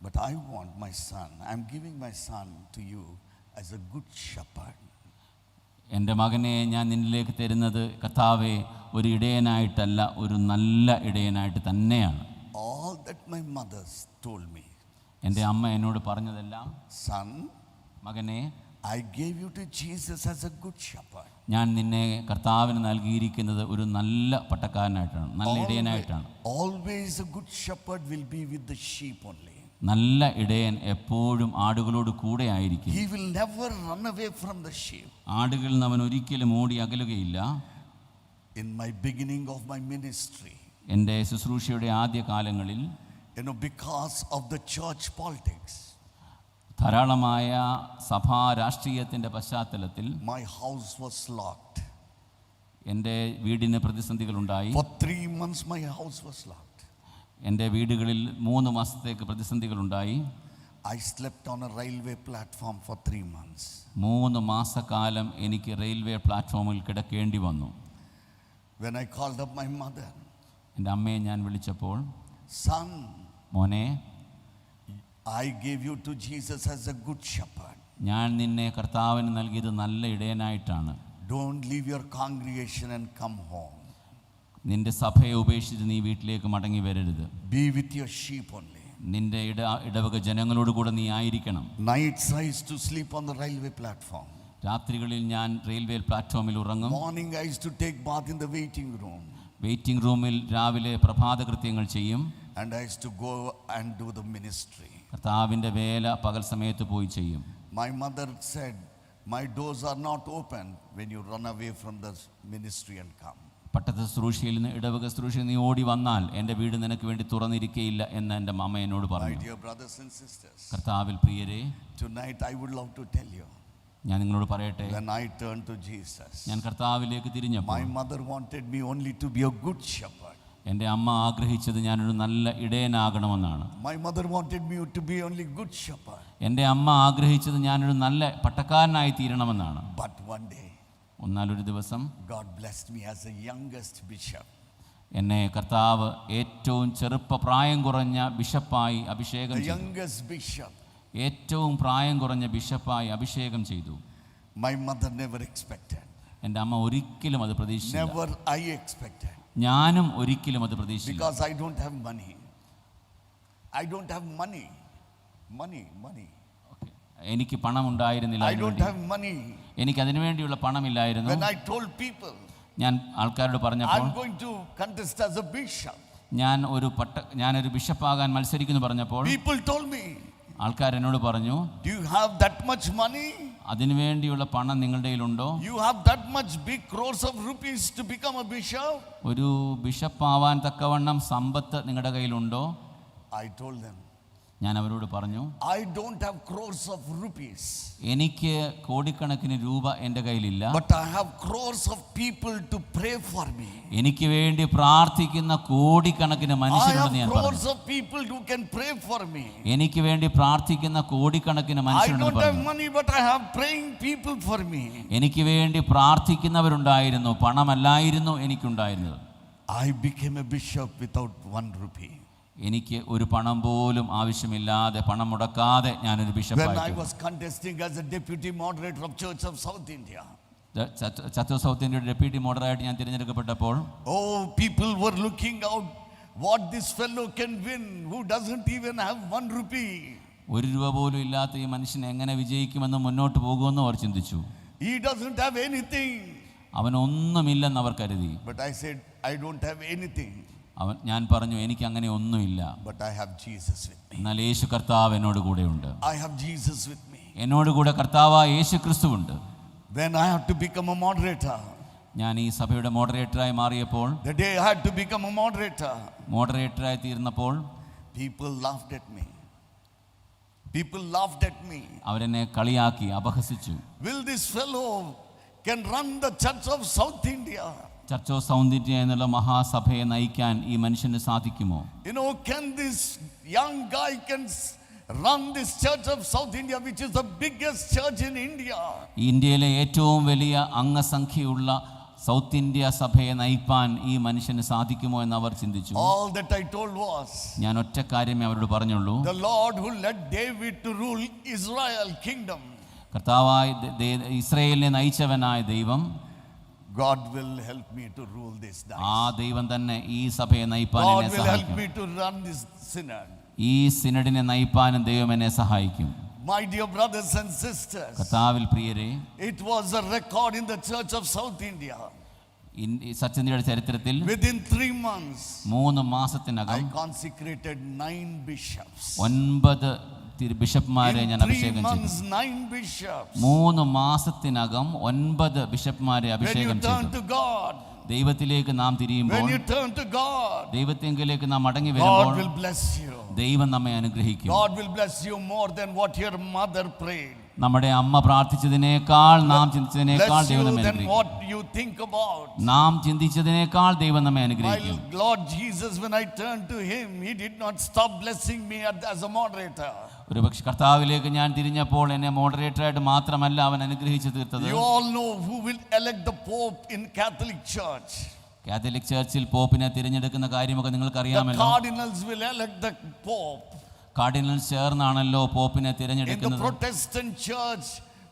but I want my son. I'm giving my son to you as a good shepherd. എൻ്റെ മകനെ ഞാൻ നിന്നിലേക്ക് തരുന്നത് കർത്താവേ ഒരു ഇടയനായിട്ടല്ല, ഒരു നല്ല ഇടയനായിട്ട് തന്നെയാണ്. All that my mother told me, എൻ്റെ അമ്മ എന്നോട് പറഞ്ഞതെല്ലാം, son, മകനെ I gave you to Jesus as a good shepherd. ഞാൻ നിന്നെ കർത്താവിന് നൽകിയിരിക്കുന്നത് ഒരു നല്ല പട്ടക്കാരനായിട്ടാണ്, നല്ല ഇടയനായിട്ടാണ്. Always a good shepherd will be with the sheep only. നല്ല ഇടയൻ എപ്പോഴും ആടുകളോട് കൂടെ ആയിരിക്കും. He will never run away from the sheep. ആടുകളിൽ നിന്ന് അവൻ ഒരിക്കലും ഓടി അകലുകയില്ല. In my beginning of my ministry, എൻ്റെ ശുശ്രൂഷയുടെ ആദ്യ കാലങ്ങളിൽ, because of the church politics, ധാരാളമായ സഭാ രാഷ്ട്രീയത്തിൻ്റെ പശ്ചാത്തലത്തിൽ my house was locked. എൻ്റെ വീടിന് പ്രതിസന്ധികളുണ്ടായി. For 3 months my house was locked. എൻ്റെ വീടുകളിൽ 3 മാസത്തേക്ക് പ്രതിസന്ധികളുണ്ടായി. I slept on a railway platform for 3 months. 3 മാസക്കാലം എനിക്ക് റെയിൽവേ പ്ലാറ്റ്ഫോമിൽ കിടക്കേണ്ടി വന്നു. When I called up my mother, എൻ്റെ അമ്മയെ ഞാൻ വിളിച്ചപ്പോൾ, son, മോനെ, I gave you to Jesus as a good shepherd. ഞാൻ നിന്നെ കർത്താവിന് നൽകിയത് നല്ല ഇടയനായിട്ടാണ്. Don't leave your congregation and come home. നിന്റെ സഭയെ ഉപേക്ഷിച്ച് നീ വീട്ടിലേക്ക് മടങ്ങി വരരുത്. Be with your sheep only. നിന്റെ ഇടവക ജനങ്ങളോട് കൂടെ നീ ആയിരിക്കണം. Nights I used to sleep on the railway platform. രാത്രികളിൽ ഞാൻ റെയിൽവേ പ്ലാറ്റ്ഫോമിൽ ഉറങ്ങും. Morning I used to take bath in the waiting room. Waiting റൂമിൽ രാവിലെ പ്രഭാത കൃത്യങ്ങൾ ചെയ്യും. And I used to go and do the ministry. കർത്താവിൻ്റെ വേല പകൽ സമയത്ത് പോയി ചെയ്യും. My mother said, my doors are not open when you run away from the ministry and come. പട്ടത്ത ശുശ്രൂഷയിൽ നിന്ന് ഇടവക ശുശ്രൂഷയിൽ നീ ഓടി വന്നാൽ എൻ്റെ വീട് നിനക്ക് വേണ്ടി തുറന്നിരിക്കയില്ല എന്ന് എൻ്റെ അമ്മ എന്നോട് My പറഞ്ഞു. dear brothers and sisters, കർത്താവിൽ പ്രിയരെ, tonight I would love to tell you, ഞാൻ നിങ്ങളോട് പറയട്ടെ, when I turned to Jesus, ഞാൻ കർത്താവിലേക്ക് തിരിഞ്ഞപ്പോൾ my mother wanted me only to be a good shepherd. എൻ്റെ അമ്മ ആഗ്രഹിച്ചത് ഞാനൊരു നല്ല ഇടയനാകണമെന്നാണ്. My mother wanted me to be only good shepherd. എൻ്റെ അമ്മ ആഗ്രഹിച്ചത് ഞാനൊരു നല്ല പട്ടക്കാരനായി തീരണമെന്നാണ്. But one day, ഒന്നാലൊരു ദിവസം God blessed me as the youngest bishop. എന്നെ കർത്താവ് ഏറ്റവും പ്രായം കുറഞ്ഞ ബിഷപ്പായി അഭിഷേകം The ചെയ്തു. youngest bishop. ഏറ്റവും പ്രായം കുറഞ്ഞ ബിഷപ്പായി അഭിഷേകം ചെയ്തു. My mother never expected. എൻ്റെ അമ്മ ഒരിക്കലും അത് പ്രതീക്ഷിച്ചില്ല. Never I expected. ഞാനും ഒരിക്കലും അത് പ്രതീക്ഷിച്ചില്ല. Because I don't have money. I don't have money. Money. എനിക്ക് പണം ഉണ്ടായിരുന്നില്ല. I don't have money. എനിക്ക് അതിനു വേണ്ടിയുള്ള പണമില്ലായിരുന്നു. When I told people, ഞാൻ ആൾക്കാരോട് പറഞ്ഞപ്പോൾ, I'm going to contest as a bishop, ഞാനൊരു ബിഷപ്പാകാൻ മത്സരിക്കുന്നു പറഞ്ഞപ്പോൾ, people told me, ആൾക്കാർ എന്നോട് പറഞ്ഞു, do you have that much money? അതിനു വേണ്ടിയുള്ള പണം നിങ്ങളുടെ കയ്യിലുണ്ടോ? You have that much big crores of rupees to become a bishop? ഒരു ബിഷപ്പാവാൻ തക്കവണ്ണം സമ്പത്ത് നിങ്ങളുടെ കയ്യിലുണ്ടോ? I told them, ഞാൻ അവരോട് പറഞ്ഞു, I don't have crores of rupees, എനിക്ക് കോടിക്കണക്കിന് രൂപ എൻ്റെ കയ്യിലില്ല. but I have crores of people to pray for me. എനിക്ക് വേണ്ടി പ്രാർത്ഥിക്കുന്ന കോടിക്കണക്കിന് I മനുഷ്യരുണ്ടെന്ന് have ഞാൻ crores പറഞ്ഞു. of people who can pray for me. എനിക്ക് വേണ്ടി പ്രാർത്ഥിക്കുന്ന കോടിക്കണക്കിന് I മനുഷ്യരുണ്ടെന്ന് don't have പറഞ്ഞു. money, but I have praying people for me. എനിക്ക് വേണ്ടി പ്രാർത്ഥിക്കുന്നവരുണ്ടായിരുന്നു, പണമല്ലായിരുന്നു എനിക്കുണ്ടായിരുന്നത്. I became a bishop without 1 rupee. എനിക്ക് ഒരു പണം പോലും ആവശ്യമില്ലാതെ, പണം മുടക്കാതെ ഞാനൊരു When I ബിഷപ്പായി. was contesting as a deputy moderator of Church of South India, church of south ഇന്ത്യയുടെ ഡെപ്യൂട്ടി മോഡറേറ്ററായിട്ട് ഞാൻ തിരഞ്ഞെടുക്കപ്പെട്ടപ്പോൾ, people were looking out what this fellow can win who doesn't even have 1 rupee. ഒരു രൂപ പോലും ഇല്ലാത്ത ഈ മനുഷ്യൻ എങ്ങനെ വിജയിക്കുമെന്ന്, മുന്നോട്ട് പോകുമെന്ന് അവർ ചിന്തിച്ചു. He doesn't have anything. അവനൊന്നുമില്ലെന്ന് അവർ കരുതി. But I said, I don't have anything, ഞാൻ പറഞ്ഞു, എനിക്ക് അങ്ങനെ ഒന്നുമില്ല, but I have Jesus with me. എന്നാൽ യേശു കർത്താവ് എന്നോട് കൂടെയുണ്ട്. I have Jesus with me. എന്നോട് കൂടെ കർത്താവായ യേശു ക്രിസ്തുവുണ്ട്. When I had to become a moderator, ഞാൻ ഈ സഭയുടെ മോഡറേറ്ററായി മാറിയപ്പോൾ, the day I had to become a moderator, മോഡറേറ്ററായി തീർന്നപ്പോൾ, people laughed at me. People laughed at me. അവരെന്നെ കളിയാക്കി, അപഹസിച്ചു. Will this fellow can run the Church of South India? Church of south India എന്നുള്ള മഹാസഭയെ നയിക്കാൻ ഈ മനുഷ്യന് സാധിക്കുമോ? Can this young guy can run this Church of South India, which is the biggest church in India? ഇന്ത്യയിലെ ഏറ്റവും വലിയ അംഗസംഖ്യയുള്ള south India സഭയെ നയിപ്പാൻ ഈ മനുഷ്യന് സാധിക്കുമോ എന്ന് അവർ ചിന്തിച്ചു. All that I told was, ഞാൻ ഒറ്റ കാര്യമേ അവരോട് പറഞ്ഞുള്ളൂ, the Lord who led David to rule Israel kingdom, കർത്താവായ ഇസ്രായേലിനെ നയിച്ചവനായ ദൈവം, God will help me to rule this day. ആ ദൈവം തന്നെ ഈ സഭയെ നയിപ്പാൻ God എന്നെ will help സഹായിക്കും. me to run this synod. ഈ സിനഡിനെ നയിപ്പാനും ദൈവം എന്നെ സഹായിക്കും. My dear brothers and sisters, കർത്താവിൽ പ്രിയരെ, it was a record in the Church of South India. സത്യനിയുടെ ചരിത്രത്തിൽ Within 3 months, 3 മാസത്തിനകം I consecrated 9 bishops. 9 ബിഷപ്പ്മാരെ ഞാൻ In 3 അഭിഷേകം ചെയ്തു. months, 9 bishops. 3 മാസത്തിനകം 9 ബിഷപ്പ്മാരെ When you അഭിഷേകം turn ചെയ്തു. to God, ദൈവത്തിലേക്ക് നാം തിരിയുമ്പോൾ, when you turn to God, ദൈവത്തിലേക്ക് നാം മടങ്ങി God വരുമ്പോൾ will bless you. ദൈവം നമ്മെ അനുഗ്രഹിക്കും. God will bless you more than what your mother prayed. നമ്മുടെ അമ്മ പ്രാർത്ഥിച്ചതിനേക്കാൾ, നാം ചിന്തിച്ചതിനേക്കാൾ Bless ദൈവം you നമ്മെ than അനുഗ്രഹിക്കും. what you think about. നാം ചിന്തിച്ചതിനേക്കാൾ ദൈവം നമ്മെ My അനുഗ്രഹിക്കും. Lord Jesus, when I turned to Him, He did not stop blessing me as a moderator. ഒരു പക്ഷെ കർത്താവിലേക്ക് ഞാൻ തിരിഞ്ഞപ്പോൾ എന്നെ മോഡറേറ്ററായിട്ട് മാത്രമല്ല അവൻ അനുഗ്രഹിച്ചു തീർത്തത്. You all know who will elect the Pope in Catholic Church. Catholic ചർച്ചിൽ പോപ്പിനെ തിരഞ്ഞെടുക്കുന്ന കാര്യമൊക്കെ നിങ്ങൾക്ക് The അറിയാമല്ലോ. cardinals will elect the Pope. Cardinal ചേർന്നാണല്ലോ പോപ്പിനെ In the തിരഞ്ഞെടുക്കുന്നത്. Protestant church,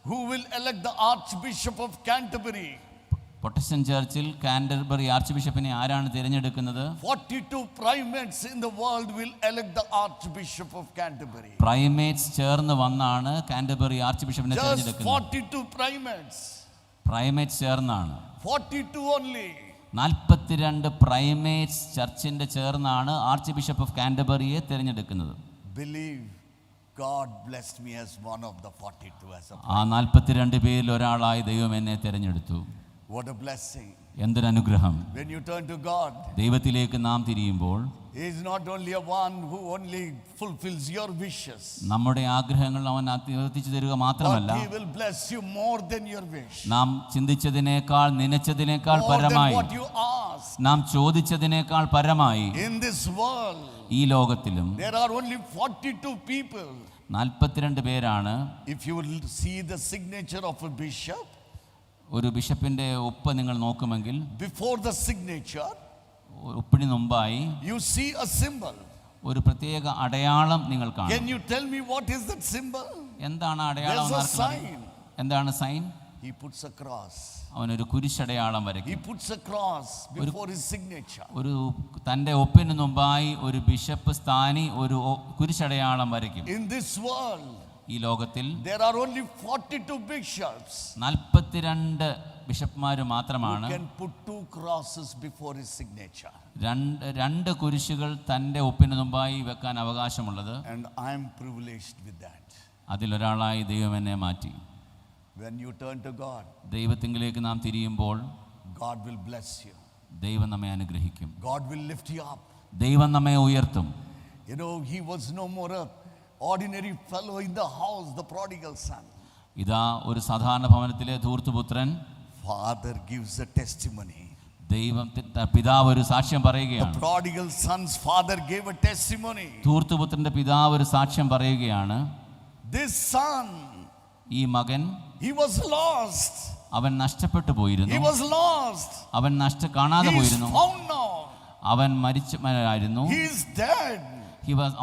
who will elect the Archbishop of Canterbury? Protestant Churchill Canterbury arch ബിഷപ്പിനെ ആരാണ് തിരഞ്ഞെടുക്കുന്നത്? 42 primates in the world will elect the Archbishop of Canterbury. Primates ചേർന്ന് വന്നാണ് Canterbury arch ബിഷപ്പിനെ Just തിരഞ്ഞെടുക്കുന്നത്. 42 primates. പ്രൈമേറ്റ്സ് ചേർന്നാണ്. 42 only. 42 primates ചർച്ചിന്റെ ചേർന്നാണ് arch bishop of കാൻറ്റർബറിയെ തിരഞ്ഞെടുക്കുന്നത്. Believe God blessed me as one of the 42 as a ആ 42 പേരിൽ ഒരാളായി ദൈവം എന്നെ തിരഞ്ഞെടുത്തു. What a blessing. എന്തൊരു അനുഗ്രഹം. When you turn to God, ദൈവത്തിലേക്ക് നാം തിരിയുമ്പോൾ He is not only a one who only fulfills your wishes, നമ്മുടെ ആഗ്രഹങ്ങൾ അവൻ നിവർത്തിച്ചു തരിക മാത്രമല്ല, but He will bless you more than your wish, നാം ചിന്തിച്ചതിനേക്കാൾ നനച്ചതിനേക്കാൾ more than പരമായി, what you ask. നാം ചോദിച്ചതിനേക്കാൾ പരമായി In this world, ഈ ലോകത്തിലും there are only 42 people. 42 പേരാണ്. If you will see the signature of a bishop, ഒരു ബിഷപ്പിന്റെ ഒപ്പ് നിങ്ങൾ നോക്കുമെങ്കിൽ before the signature, ഒപ്പിന് മുമ്പായി you see a symbol. ഒരു പ്രത്യേക അടയാളം നിങ്ങൾ Can കാണും. you tell me what is that symbol? എന്താണ് അടയാളം? There's a എന്ന് ആർക്കും അറിയാം. എന്താണ് sign? He puts a cross. അവനൊരു കുരിശടയാളം He വരയ്ക്കും. puts a cross before his signature. ഒരു തൻ്റെ ഒപ്പിന് മുമ്പായി ഒരു ബിഷപ്പ് സ്ഥാനി ഒരു കുരിശടയാളം വരയ്ക്കും. In this world, ഈ ലോകത്തിൽ there are only 42 bishops 42 ബിഷപ്പ്മാര് മാത്രമാണ് who can put 2 crosses before his signature. രണ്ട് കുരിശുകൾ തൻ്റെ ഒപ്പിന് മുമ്പായി വെക്കാൻ അവകാശമുള്ളത്. And I am privileged with that. അതിലൊരാളായി ദൈവം എന്നെ മാറ്റി. When you turn to God, ദൈവത്തിങ്കിലേക്ക് നാം തിരിയുമ്പോൾ God will bless you. ദൈവം നമ്മെ അനുഗ്രഹിക്കും. God will lift you up. ദൈവം നമ്മെ ഉയർത്തും. You know, he was no more a ordinary fellow in the house, the prodigal son. ഇതാ ഒരു സാധാരണ ഭവനത്തിലെ ധൂർത്തുപുത്രൻ. Father gives a testimony. പിതാവ് ഒരു സാക്ഷ്യം The പറയുകയാണ്. prodigal son's father gave a testimony. ധൂർത്തുപുത്രന്റെ പിതാവ് ഒരു സാക്ഷ്യം പറയുകയാണ്. This son, ഈ മകൻ, he was lost. അവൻ നഷ്ടപ്പെട്ടു He പോയിരുന്നു. was lost. അവൻ കാണാതെ He is പോയിരുന്നു. found now. അവൻ മരിച്ചവനായിരുന്നു. He is dead.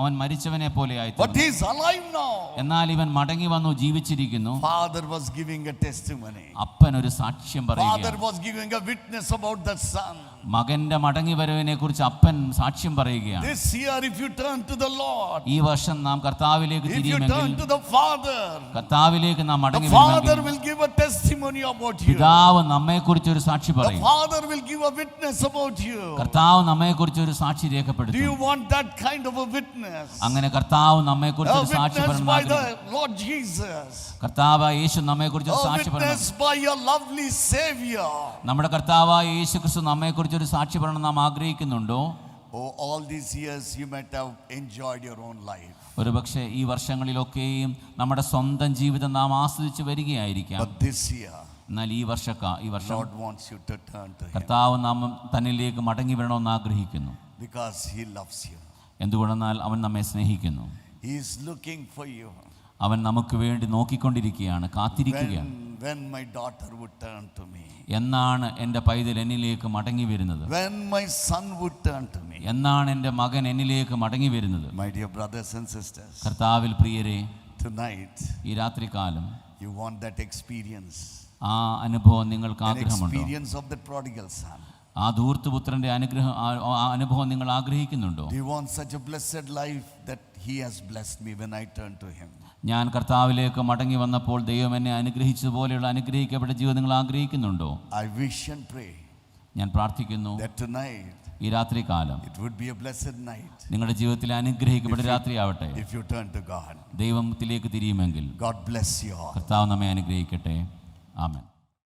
അവൻ മരിച്ചവനെ പോലെയായി. But he is alive now. എന്നാൽ ഇവൻ മടങ്ങി വന്നു, ജീവിച്ചിരിക്കുന്നു. Father was giving a testimony. അപ്പൻ ഒരു സാക്ഷ്യം Father പറയുകയാണ്. was giving a witness about the son. മകന്റെ മടങ്ങി വരവിനെ കുറിച്ച് അപ്പൻ സാക്ഷ്യം പറയുകയാണ്. This year, if you turn to the Lord, ഈ വർഷം നാം കർത്താവിലേക്ക് if you തിരിയുമെങ്കിൽ, turn to the Father, കർത്താവിലേക്ക് നാം the മടങ്ങി Father വരുമെങ്കിൽ, will give a testimony about you. പിതാവ് നമ്മെക്കുറിച്ച് ഒരു സാക്ഷി The പറയും. Father will give a witness about you. കർത്താവ് നമ്മെക്കുറിച്ച് ഒരു സാക്ഷി Do you രേഖപ്പെടുത്തും. want that kind of a witness? അങ്ങനെ കർത്താവ് നമ്മെക്കുറിച്ച് A ഒരു സാക്ഷി witness പറയണം by എന്ന് the ആഗ്രഹിക്കുന്നു. Lord Jesus. കർത്താവ് യേശു നമ്മെക്കുറിച്ച് ഒരു A സാക്ഷി പറയണം. witness by your lovely Savior. നമ്മുടെ കർത്താവായ യേശു ക്രിസ്തു നമ്മെക്കുറിച്ച് ഒരു സാക്ഷി പറയണം നാം ആഗ്രഹിക്കുന്നുണ്ടോ? Oh, all these years you might have enjoyed your own life. ഒരുപക്ഷെ ഈ വർഷങ്ങളിലൊക്കെയും നമ്മുടെ സ്വന്തം ജീവിതം നാം ആസ്വദിച്ച് വരികയായിരിക്കാം. But this year, എന്നാൽ ഈ വർഷം Lord wants you to turn to Him കർത്താവ് നാം തന്നിലേക്ക് മടങ്ങി വരണമെന്ന് ആഗ്രഹിക്കുന്നു. because He loves you. എന്തുകൊണ്ടെന്നാൽ അവൻ നമ്മെ സ്നേഹിക്കുന്നു. He is looking for you. അവൻ നമുക്ക് വേണ്ടി നോക്കിക്കൊണ്ടിരിക്കുകയാണ്, കാത്തിരിക്കുകയാണ്. When my daughter would turn to me. എന്നാണ് എൻ്റെ പൈതൽ എന്നിലേക്ക് മടങ്ങി വരുന്നത്? When my son would turn to me. എന്നാണ് എൻ്റെ മകൻ എന്നിലേക്ക് മടങ്ങി വരുന്നത്? My dear brothers and sisters, കർത്താവിൽ പ്രിയരെ, tonight ഈ രാത്രികാലം you want that experience. ആ അനുഭവം നിങ്ങൾക്ക് An ആഗ്രഹമുണ്ടോ? experience of the prodigal son. ആ ധൂർത്തുപുത്രന്റെ ആ അനുഭവം നിങ്ങൾ ആഗ്രഹിക്കുന്നുണ്ടോ? Do you want such a blessed life that He has blessed me when I turn to Him? ഞാൻ കർത്താവിലേക്ക് മടങ്ങി വന്നപ്പോൾ ദൈവം എന്നെ അനുഗ്രഹിച്ചതുപോലെയുള്ള അനുഗ്രഹിക്കപ്പെട്ട ജീവിതം നിങ്ങൾ ആഗ്രഹിക്കുന്നുണ്ടോ? I wish and pray ഞാൻ പ്രാർത്ഥിക്കുന്നു that tonight ഈ രാത്രികാലം it would be a blessed night നിങ്ങളുടെ ജീവിതത്തിൽ അനുഗ്രഹിക്കപ്പെട്ട രാത്രിയാവട്ടെ. if you turn to God. ദൈവത്തിലേക്ക് തിരിയുമെങ്കിൽ God bless you all. കർത്താവ് നമ്മെ അനുഗ്രഹിക്കട്ടെ. ആമേൻ.